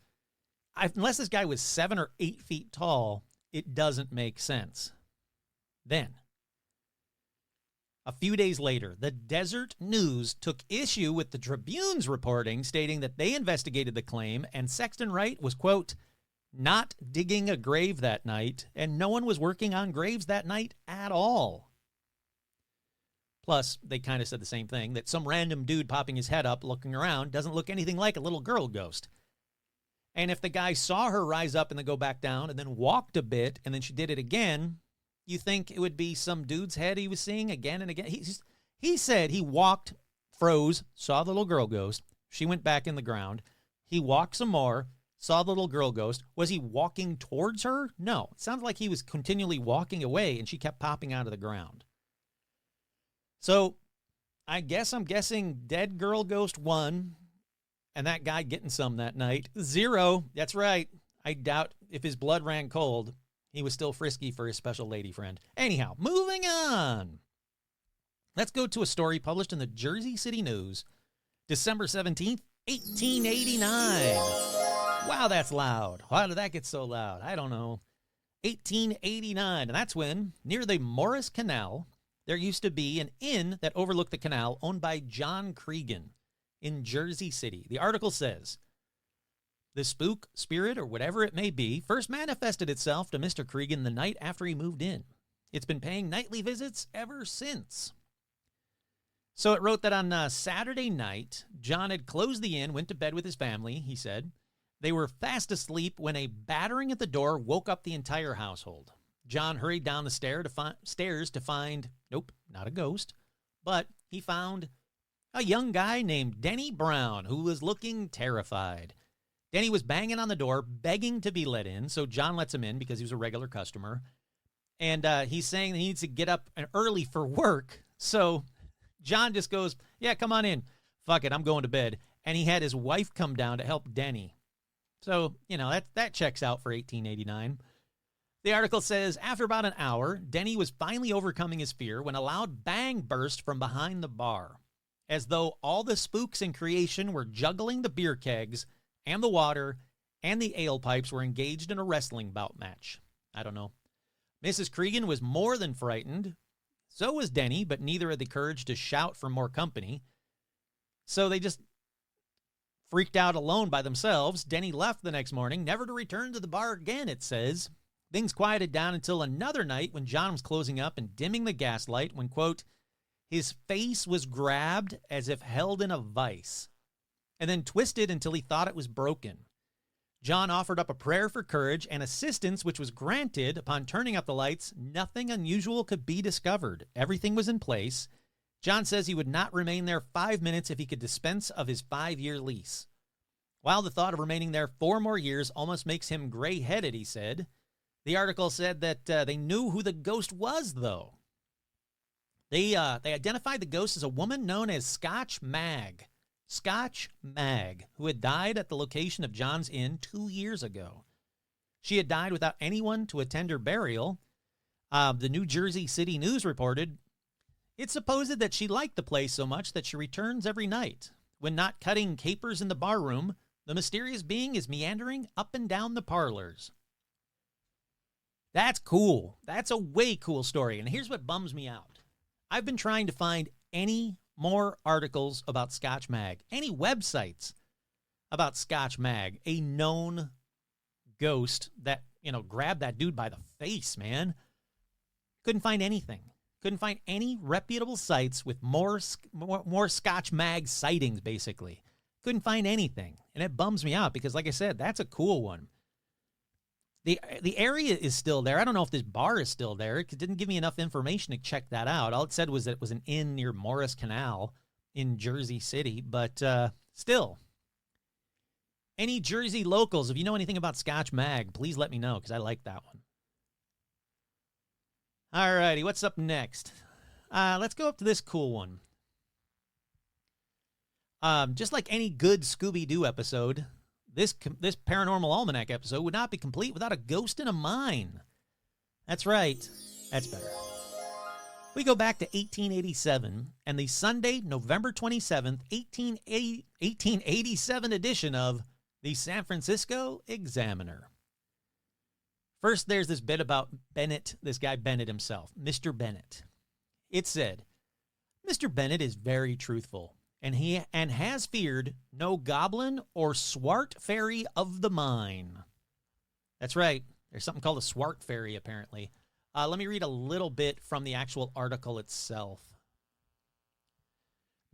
Unless this guy was 7 or 8 feet tall, it doesn't make sense. Then, a few days later, the Desert News took issue with the Tribune's reporting, stating that they investigated the claim and Sexton Wright was, quote, not digging a grave that night, and no one was working on graves that night at all. Plus, they kind of said the same thing, that some random dude popping his head up looking around doesn't look anything like a little girl ghost. And if the guy saw her rise up and then go back down and then walked a bit and then she did it again, you think it would be some dude's head he was seeing again and again? He said he walked, froze, saw the little girl ghost. She went back in the ground. He walked some more, saw the little girl ghost. Was he walking towards her? No. It sounds like he was continually walking away and she kept popping out of the ground. So I'm guessing dead girl ghost 1 and that guy getting some that night 0. That's right. I doubt if his blood ran cold, he was still frisky for his special lady friend. Anyhow, moving on. Let's go to a story published in the Jersey City News, December 17th, 1889. Wow, that's loud. Why did that get so loud? I don't know. 1889, and that's when, near the Morris Canal, there used to be an inn that overlooked the canal owned by John Cregan in Jersey City. The article says, the spook, spirit, or whatever it may be, first manifested itself to Mr. Cregan the night after he moved in. It's been paying nightly visits ever since. So it wrote that on Saturday night, John had closed the inn, went to bed with his family, he said. They were fast asleep when a battering at the door woke up the entire household. John hurried down the stairs to find, nope, not a ghost, but he found a young guy named Denny Brown who was looking terrified. Denny was banging on the door, begging to be let in, so John lets him in because he was a regular customer. And he's saying that he needs to get up early for work, so John just goes, yeah, come on in. Fuck it, I'm going to bed. And he had his wife come down to help Denny. So, that checks out for 1889. The article says, after about an hour, Denny was finally overcoming his fear when a loud bang burst from behind the bar, as though all the spooks in creation were juggling the beer kegs and the water and the ale pipes were engaged in a wrestling bout match. I don't know. Mrs. Cregan was more than frightened. So was Denny, but neither had the courage to shout for more company. So they just freaked out alone by themselves. Denny left the next morning, never to return to the bar again, it says. Things quieted down until another night when John was closing up and dimming the gaslight when, quote, his face was grabbed as if held in a vice and then twisted until he thought it was broken. John offered up a prayer for courage and assistance, which was granted. Upon turning up the lights, nothing unusual could be discovered. Everything was in place. John says he would not remain there 5 minutes if he could dispense of his 5-year lease. While the thought of remaining there 4 more years almost makes him gray-headed, he said. The article said that they knew who the ghost was, though. They identified the ghost as a woman known as Scotch Mag. Scotch Mag, who had died at the location of John's Inn 2 years ago. She had died without anyone to attend her burial. The New Jersey City News reported, it's supposed that she liked the place so much that she returns every night. When not cutting capers in the barroom, the mysterious being is meandering up and down the parlors. That's cool. That's a way cool story. And here's what bums me out. I've been trying to find any more articles about Scotch Mag, any websites about Scotch Mag, a known ghost that, grabbed that dude by the face, man. Couldn't find anything. Couldn't find any reputable sites with more Scotch Mag sightings, basically. Couldn't find anything. And it bums me out because, like I said, that's a cool one. The area is still there. I don't know if this bar is still there. It didn't give me enough information to check that out. All it said was that it was an inn near Morris Canal in Jersey City. But still, any Jersey locals, if you know anything about Scotch Mag, please let me know because I like that one. All righty, what's up next? Let's go up to this cool one. Just like any good Scooby-Doo episode, this Paranormal Almanac episode would not be complete without a ghost in a mine. That's right. That's better. We go back to 1887 and the Sunday, November 27th, 1887 edition of the San Francisco Examiner. First, there's this bit about Bennett, this guy Bennett himself, Mr. Bennett. It said, Mr. Bennett is very truthful. And has feared no goblin or swart fairy of the mine. That's right. There's something called a swart fairy, apparently. Let me read a little bit from the actual article itself.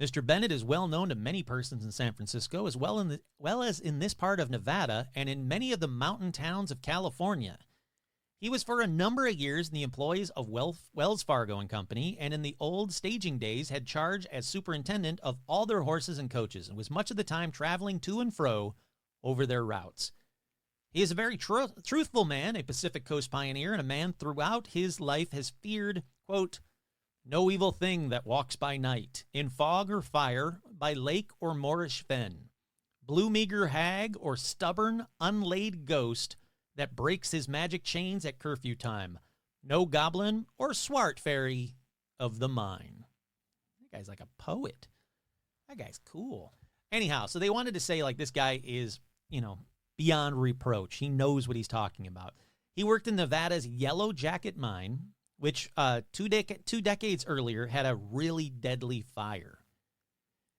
Mr. Bennett is well known to many persons in San Francisco, as well as in this part of Nevada and in many of the mountain towns of California. He was for a number of years in the employs of Wells Fargo and Company, and in the old staging days had charge as superintendent of all their horses and coaches, and was much of the time traveling to and fro over their routes. He is a very truthful man, a Pacific Coast pioneer, and a man throughout his life has feared, quote, no evil thing that walks by night, in fog or fire, by lake or moorish fen, blue meager hag or stubborn, unlaid ghost, that breaks his magic chains at curfew time. No goblin or swart fairy of the mine. That guy's like a poet. That guy's cool. Anyhow, so they wanted to say, like, this guy is, beyond reproach. He knows what he's talking about. He worked in Nevada's Yellow Jacket Mine, which 2 decades earlier had a really deadly fire.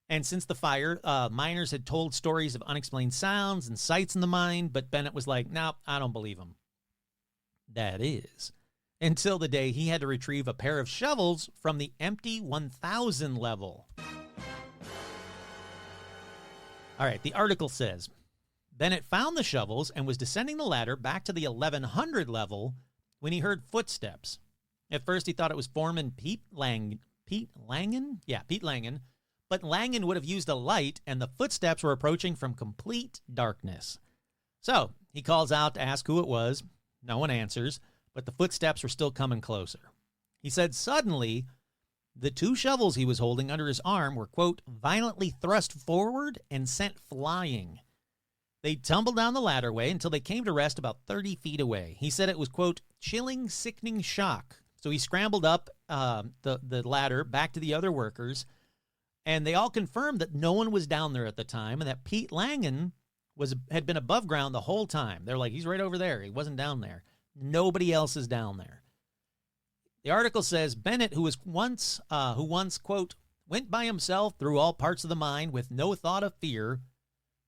And since the fire, miners had told stories of unexplained sounds and sights in the mine, but Bennett was like, no, I don't believe him. That is, until the day he had to retrieve a pair of shovels from the empty 1,000 level. All right, the article says, Bennett found the shovels and was descending the ladder back to the 1,100 level when he heard footsteps. At first, he thought it was foreman Pete Langen? Yeah, Pete Langen. But Langen would have used a light, and the footsteps were approaching from complete darkness. So he calls out to ask who it was. No one answers, but the footsteps were still coming closer. He said suddenly the 2 shovels he was holding under his arm were, quote, violently thrust forward and sent flying. They tumbled down the ladderway until they came to rest about 30 feet away. He said it was, quote, chilling, sickening shock. So he scrambled up the ladder back to the other workers, and they all confirmed that no one was down there at the time and that Pete Langen had been above ground the whole time. They're like, he's right over there. He wasn't down there. Nobody else is down there. The article says Bennett, who once, quote, went by himself through all parts of the mine with no thought of fear,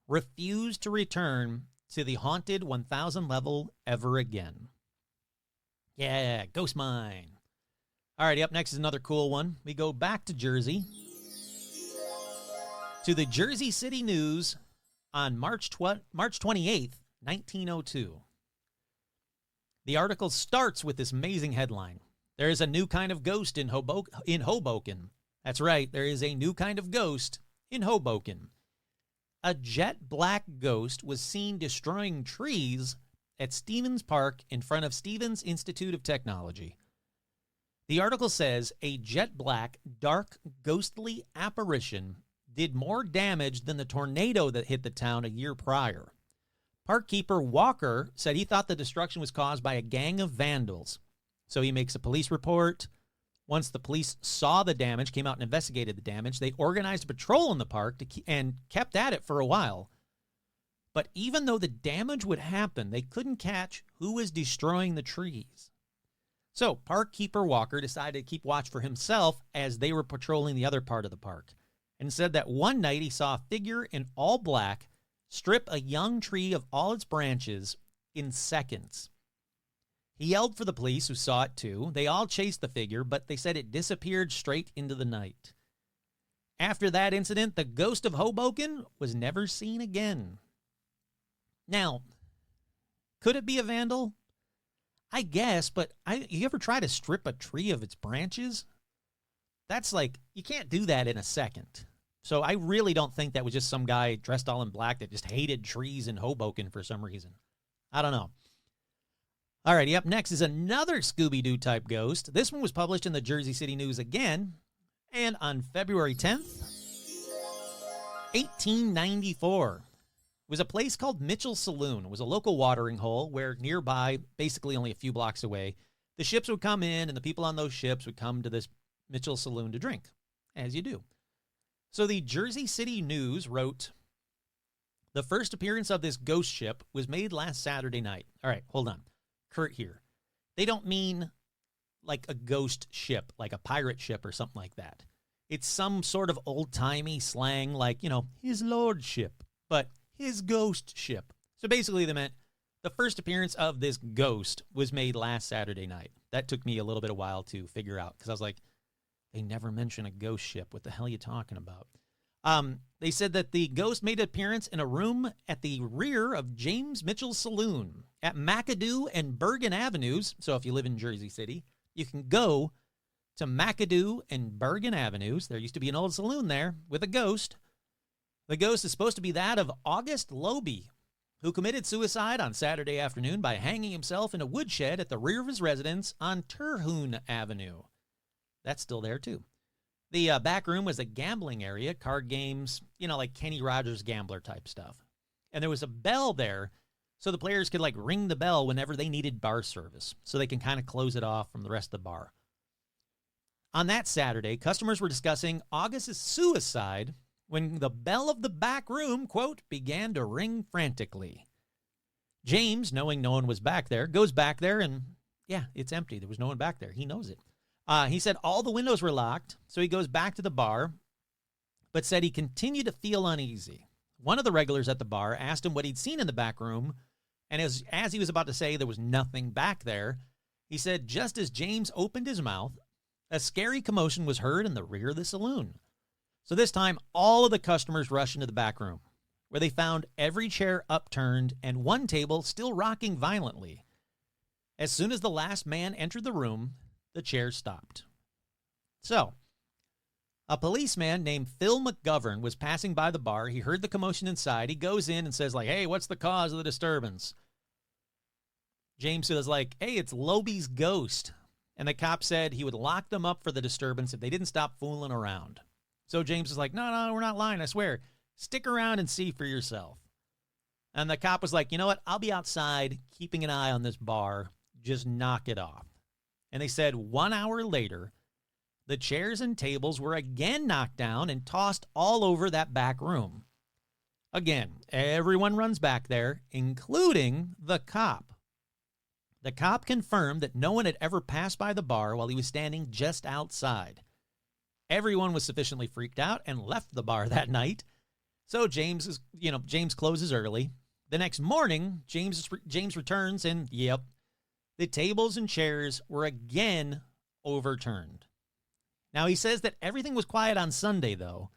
refused to return to the haunted 1,000 level ever again. Yeah, ghost mine. All right, up next is another cool one. We go back to Jersey, to the Jersey City News on March 28th, 1902. The article starts with this amazing headline. There is a new kind of ghost in Hoboken. That's right, there is a new kind of ghost in Hoboken. A jet black ghost was seen destroying trees at Stevens Park in front of Stevens Institute of Technology. The article says a jet black, dark, ghostly apparition did more damage than the tornado that hit the town a year prior. Parkkeeper Walker said he thought the destruction was caused by a gang of vandals. So he makes a police report. Once the police saw the damage, came out and investigated the damage, they organized a patrol in the park and kept at it for a while. But even though the damage would happen, they couldn't catch who was destroying the trees. So Parkkeeper Walker decided to keep watch for himself as they were patrolling the other part of the park, and said that one night he saw a figure in all black strip a young tree of all its branches in seconds. He yelled for the police, who saw it too. They all chased the figure, but they said it disappeared straight into the night. After that incident, the ghost of Hoboken was never seen again. Now, Could it be a vandal? I guess, but you ever try to strip a tree of its branches? That's like, you can't do that in a second. So I really don't think that was just some guy dressed all in black that just hated trees in Hoboken for some reason. I don't know. All righty, up next is another Scooby-Doo type ghost. This one was published in the Jersey City News again, and on February 10th, 1894. It was a place called Mitchell Saloon. It was a local watering hole where nearby, basically only a few blocks away, the ships would come in and the people on those ships would come to this Mitchell Saloon to drink, as you do. So the Jersey City News wrote, the first appearance of this ghost ship was made last Saturday night. All right, hold on. Kurt here. They don't mean like a ghost ship, like a pirate ship or something like that. It's some sort of old-timey slang like, his lordship, but his ghost ship. So basically they meant the first appearance of this ghost was made last Saturday night. That took me a little bit of a while to figure out because I was like, they never mention a ghost ship. What the hell are you talking about? They said that the ghost made an appearance in a room at the rear of James Mitchell Saloon at McAdoo and Bergen Avenues. So if you live in Jersey City, you can go to McAdoo and Bergen Avenues. There used to be an old saloon there with a ghost. The ghost is supposed to be that of August Loby, who committed suicide on Saturday afternoon by hanging himself in a woodshed at the rear of his residence on Terhune Avenue. That's still there, too. The back room was a gambling area, card games, like Kenny Rogers gambler type stuff. And there was a bell there, so the players could, ring the bell whenever they needed bar service, so they can kind of close it off from the rest of the bar. On that Saturday, customers were discussing August's suicide when the bell of the back room, quote, began to ring frantically. James, knowing no one was back there, goes back there and, yeah, it's empty. There was no one back there. He knows it. He said all the windows were locked, so he goes back to the bar, but said he continued to feel uneasy. One of the regulars at the bar asked him what he'd seen in the back room, and as he was about to say there was nothing back there, he said just as James opened his mouth, a scary commotion was heard in the rear of the saloon. So this time, all of the customers rushed into the back room, where they found every chair upturned and one table still rocking violently. As soon as the last man entered the room, the chairs stopped. So, a policeman named Phil McGovern was passing by the bar. He heard the commotion inside. He goes in and says, hey, what's the cause of the disturbance? James was like, hey, it's Loby's ghost. And the cop said he would lock them up for the disturbance if they didn't stop fooling around. So James is like, no, we're not lying, I swear. Stick around and see for yourself. And the cop was like, you know what? I'll be outside keeping an eye on this bar. Just knock it off. And they said 1 hour later, the chairs and tables were again knocked down and tossed all over that back room. Again, everyone runs back there, including the cop. The cop confirmed that no one had ever passed by the bar while he was standing just outside. Everyone was sufficiently freaked out and left the bar that night. So James closes early. The next morning, James returns and, yep, the tables and chairs were again overturned. Now, he says that everything was quiet on Sunday, though.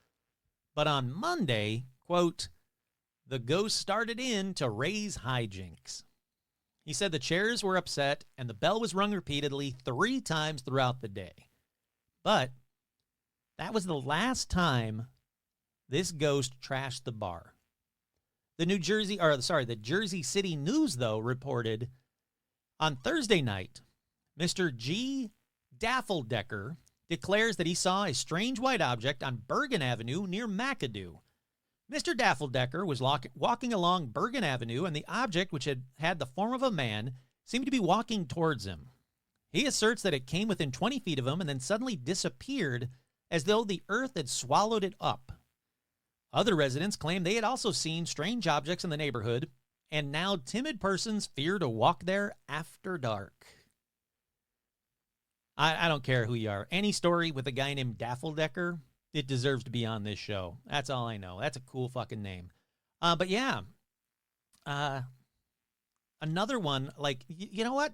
But on Monday, quote, the ghost started in to raise hijinks. He said the chairs were upset and the bell was rung repeatedly 3 times throughout the day. But that was the last time this ghost trashed the bar. The Jersey City News, though, reported on Thursday night, Mr. G. Daffeldecker declares that he saw a strange white object on Bergen Avenue near McAdoo. Mr. Daffeldecker was walking along Bergen Avenue, and the object, which had the form of a man, seemed to be walking towards him. He asserts that it came within 20 feet of him and then suddenly disappeared as though the earth had swallowed it up. Other residents claim they had also seen strange objects in the neighborhood, and now timid persons fear to walk there after dark. I don't care who you are. Any story with a guy named Daffeldecker, it deserves to be on this show. That's all I know. That's a cool fucking name. But yeah, another one, like, you know what?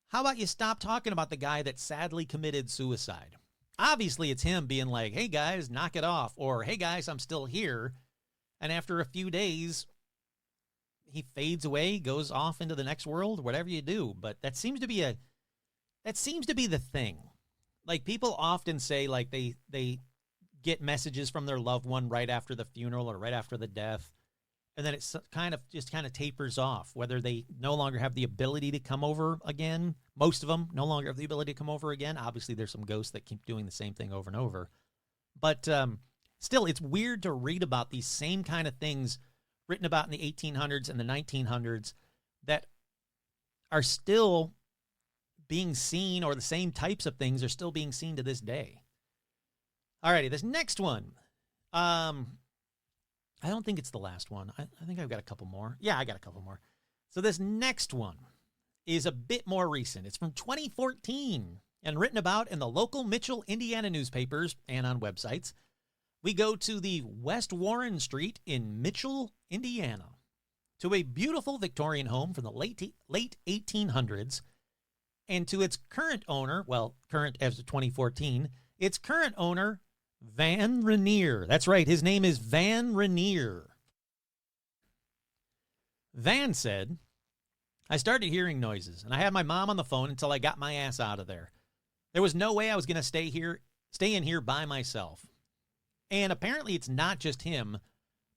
How about you stop talking about the guy that sadly committed suicide? Obviously, it's him being like, hey, guys, knock it off. Or, hey, guys, I'm still here. And after a few days, he fades away, goes off into the next world, whatever you do. But that seems to be the thing. Like, people often say, like, they get messages from their loved one right after the funeral or right after the death, and then it's kind of tapers off, whether they no longer have the ability to come over again. Most of them no longer have the ability to come over again. Obviously, there's some ghosts that keep doing the same thing over and over. But still, it's weird to read about these same kind of things written about in the 1800s and the 1900s that are still being seen, or the same types of things are still being seen to this day. Alrighty, this next one. I don't think it's the last one. I think I've got a couple more. Yeah, I got a couple more. So this next one is a bit more recent. It's from 2014 and written about in the local Mitchell, Indiana newspapers and on websites. We go to the West Warren Street in Mitchell, Indiana, to a beautiful Victorian home from the late 1800s, and to its current owner, well, current as of 2014, its current owner, Van Renier. That's right, his name is Van Renier. Van said, I started hearing noises, and I had my mom on the phone until I got my ass out of there. There was no way I was going to stay in here by myself. And apparently it's not just him.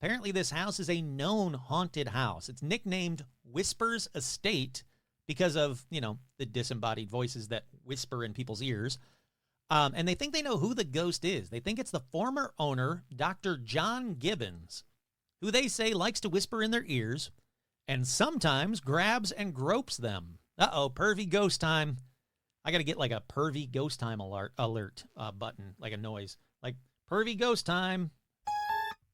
Apparently this house is a known haunted house. It's nicknamed Whispers Estate because of, the disembodied voices that whisper in people's ears. And they think they know who the ghost is. They think it's the former owner, Dr. John Gibbons, who they say likes to whisper in their ears and sometimes grabs and gropes them. Uh-oh, pervy ghost time. I got to get like a pervy ghost time alert button, like a noise. Like, pervy ghost time.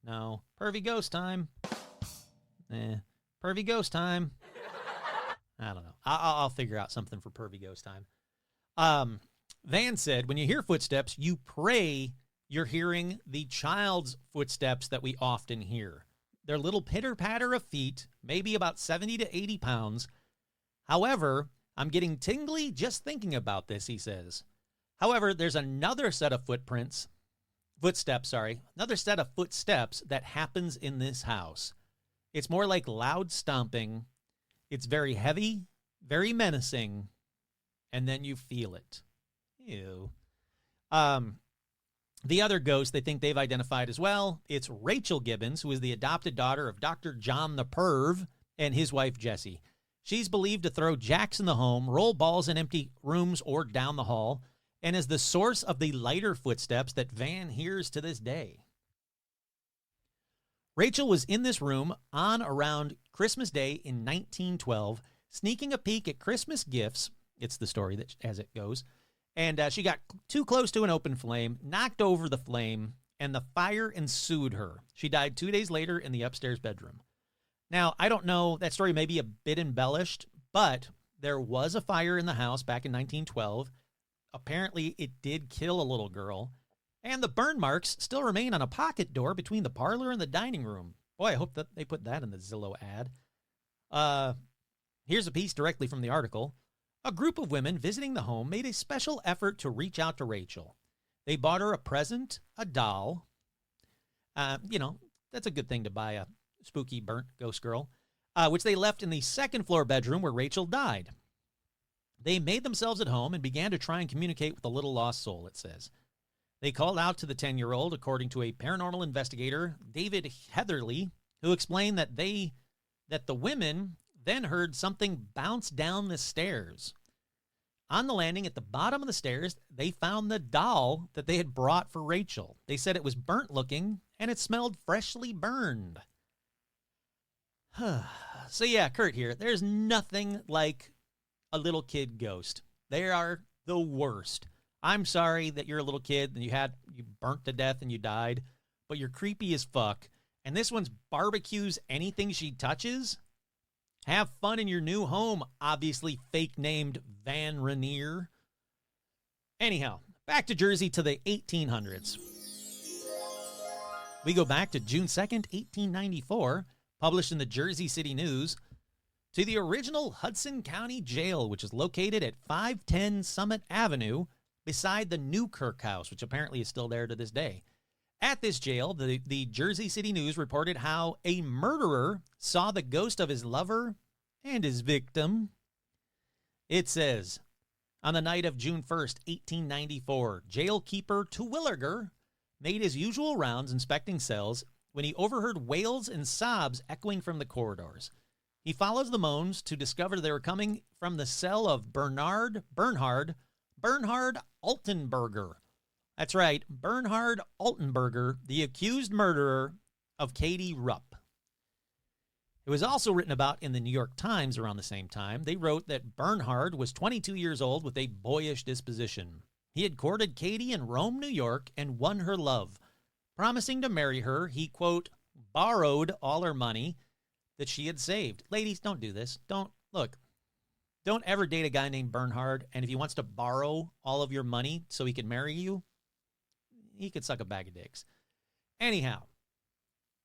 No. Pervy ghost time. Pervy ghost time. I don't know. I'll figure out something for pervy ghost time. Van said, when you hear footsteps, you pray you're hearing the child's footsteps that we often hear. Their little pitter-patter of feet, maybe about 70 to 80 pounds. However, I'm getting tingly just thinking about this, he says. However, there's another set of footsteps that happens in this house. It's more like loud stomping. It's very heavy, very menacing, and then you feel it. Ew. The other ghost they think they've identified as well, it's Rachel Gibbons, who is the adopted daughter of Dr. John the Perv and his wife, Jessie. She's believed to throw jacks in the home, roll balls in empty rooms or down the hall, and is the source of the lighter footsteps that Van hears to this day. Rachel was in this room on around Christmas Day in 1912, sneaking a peek at Christmas gifts. It's the story that as it goes. And she got too close to an open flame, knocked over the flame, and the fire ensued her. She died 2 days later in the upstairs bedroom. Now, I don't know, that story may be a bit embellished, but there was a fire in the house back in 1912. Apparently, it did kill a little girl, and the burn marks still remain on a pocket door between the parlor and the dining room. Boy, I hope that they put that in the Zillow ad. Here's a piece directly from the article. A group of women visiting the home made a special effort to reach out to Rachel. They bought her a present, a doll. That's a good thing to buy a spooky burnt ghost girl, which they left in the second floor bedroom where Rachel died. They made themselves at home and began to try and communicate with the little lost soul, it says. They called out to the 10-year-old, according to a paranormal investigator, David Heatherly, who explained that the women then heard something bounce down the stairs. On the landing at the bottom of the stairs, they found the doll that they had brought for Rachel. They said it was burnt looking and it smelled freshly burned. So yeah, Kurt here. There's nothing like a little kid ghost. They are the worst. I'm sorry that you're a little kid and you burnt to death and you died, but you're creepy as fuck. And this one's barbecues anything she touches. Have fun in your new home, obviously fake named Van Renier. Anyhow, back to Jersey to the 1800s. We go back to June 2nd, 1894, published in the Jersey City News, to the original Hudson County Jail, which is located at 510 Summit Avenue, beside the Newkirk House, which apparently is still there to this day. At this jail, the Jersey City News reported how a murderer saw the ghost of his lover and his victim. It says, on the night of June 1st, 1894, jailkeeper Terwilliger made his usual rounds inspecting cells when he overheard wails and sobs echoing from the corridors. He follows the moans to discover they were coming from the cell of Bernhard Altenberger. That's right, Bernhard Altenberger, the accused murderer of Katie Rupp. It was also written about in the New York Times around the same time. They wrote that Bernhard was 22 years old with a boyish disposition. He had courted Katie in Rome, New York, and won her love. Promising to marry her, he, quote, borrowed all her money that she had saved. Ladies, don't do this. Don't ever date a guy named Bernhard, and if he wants to borrow all of your money so he can marry you, he could suck a bag of dicks. Anyhow,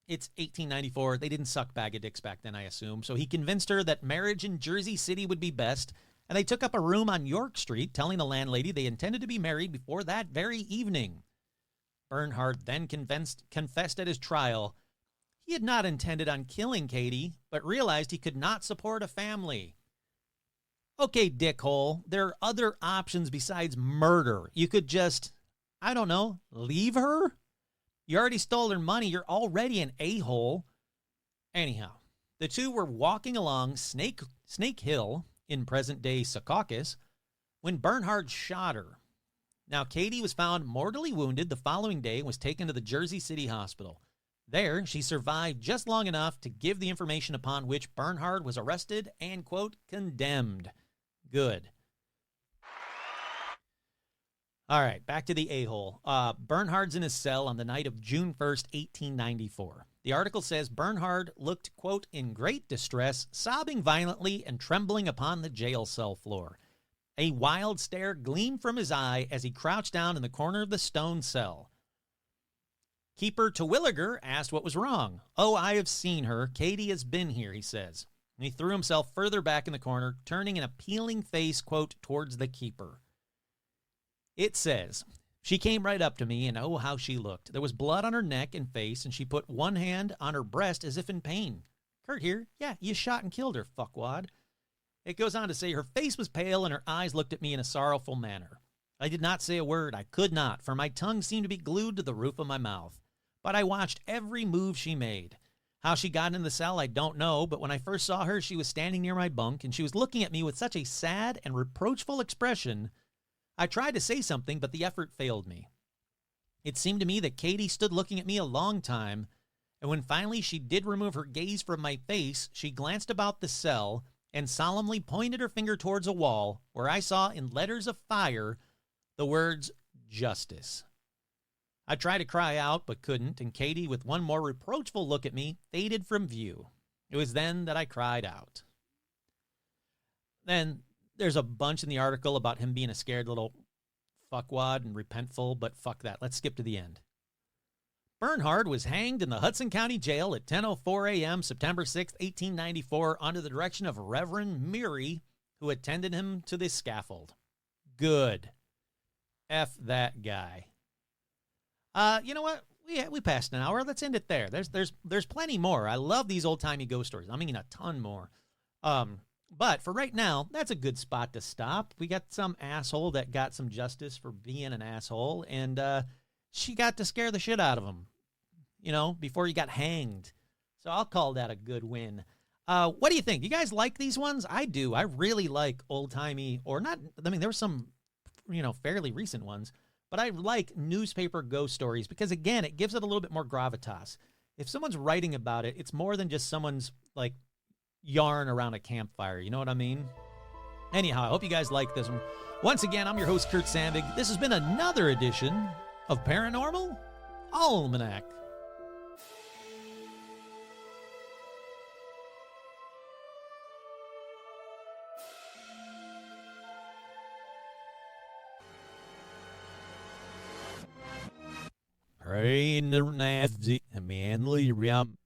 it's 1894. They didn't suck bag of dicks back then, I assume. So he convinced her that marriage in Jersey City would be best, and they took up a room on York Street, telling the landlady they intended to be married before that very evening. Bernhard then confessed at his trial he had not intended on killing Katie, but realized he could not support a family. Okay, dickhole, there are other options besides murder. You could just, I don't know, leave her? You already stole her money. You're already an a-hole. Anyhow, the two were walking along Snake Hill in present-day Secaucus when Bernhard shot her. Now, Katie was found mortally wounded the following day and was taken to the Jersey City Hospital. There, she survived just long enough to give the information upon which Bernhard was arrested and, quote, condemned. Good. All right, back to the a-hole. Bernhard's in his cell on the night of June 1st, 1894. The article says Bernhard looked, quote, in great distress, sobbing violently and trembling upon the jail cell floor. A wild stare gleamed from his eye as he crouched down in the corner of the stone cell. Keeper Terwilliger asked what was wrong. Oh, I have seen her. Katie has been here, he says. And he threw himself further back in the corner, turning an appealing face, quote, towards the keeper. It says, she came right up to me, and oh, how she looked. There was blood on her neck and face, and she put one hand on her breast as if in pain. Kurt here, yeah, you shot and killed her, fuckwad. It goes on to say her face was pale, and her eyes looked at me in a sorrowful manner. I did not say a word. I could not, for my tongue seemed to be glued to the roof of my mouth. But I watched every move she made. How she got in the cell, I don't know, but when I first saw her, she was standing near my bunk, and she was looking at me with such a sad and reproachful expression. I tried to say something, but the effort failed me. It seemed to me that Katie stood looking at me a long time, and when finally she did remove her gaze from my face, she glanced about the cell and solemnly pointed her finger towards a wall where I saw in letters of fire the words, justice. I tried to cry out, but couldn't, and Katie, with one more reproachful look at me, faded from view. It was then that I cried out. Then there's a bunch in the article about him being a scared little fuckwad and repentful, but fuck that. Let's skip to the end. Bernhard was hanged in the Hudson County Jail at 10:04 a.m. September 6, 1894, under the direction of Reverend Meary, who attended him to the scaffold. Good. F that guy. You know what? We passed an hour. Let's end it there. There's plenty more. I love these old-timey ghost stories. I mean, a ton more. But for right now, that's a good spot to stop. We got some asshole that got some justice for being an asshole, and she got to scare the shit out of him, you know, before he got hanged. So I'll call that a good win. What do you think? You guys like these ones? I do. I really like old-timey, or not. I mean, there were some, you know, fairly recent ones. But I like newspaper ghost stories because, again, it gives it a little bit more gravitas. If someone's writing about it, it's more than just someone's, like, yarn around a campfire. You know what I mean? Anyhow, I hope you guys like this one. Once again, I'm your host, Kurt Sandvig. This has been another edition of Paranormal Almanac. Rain the nasty manly rum.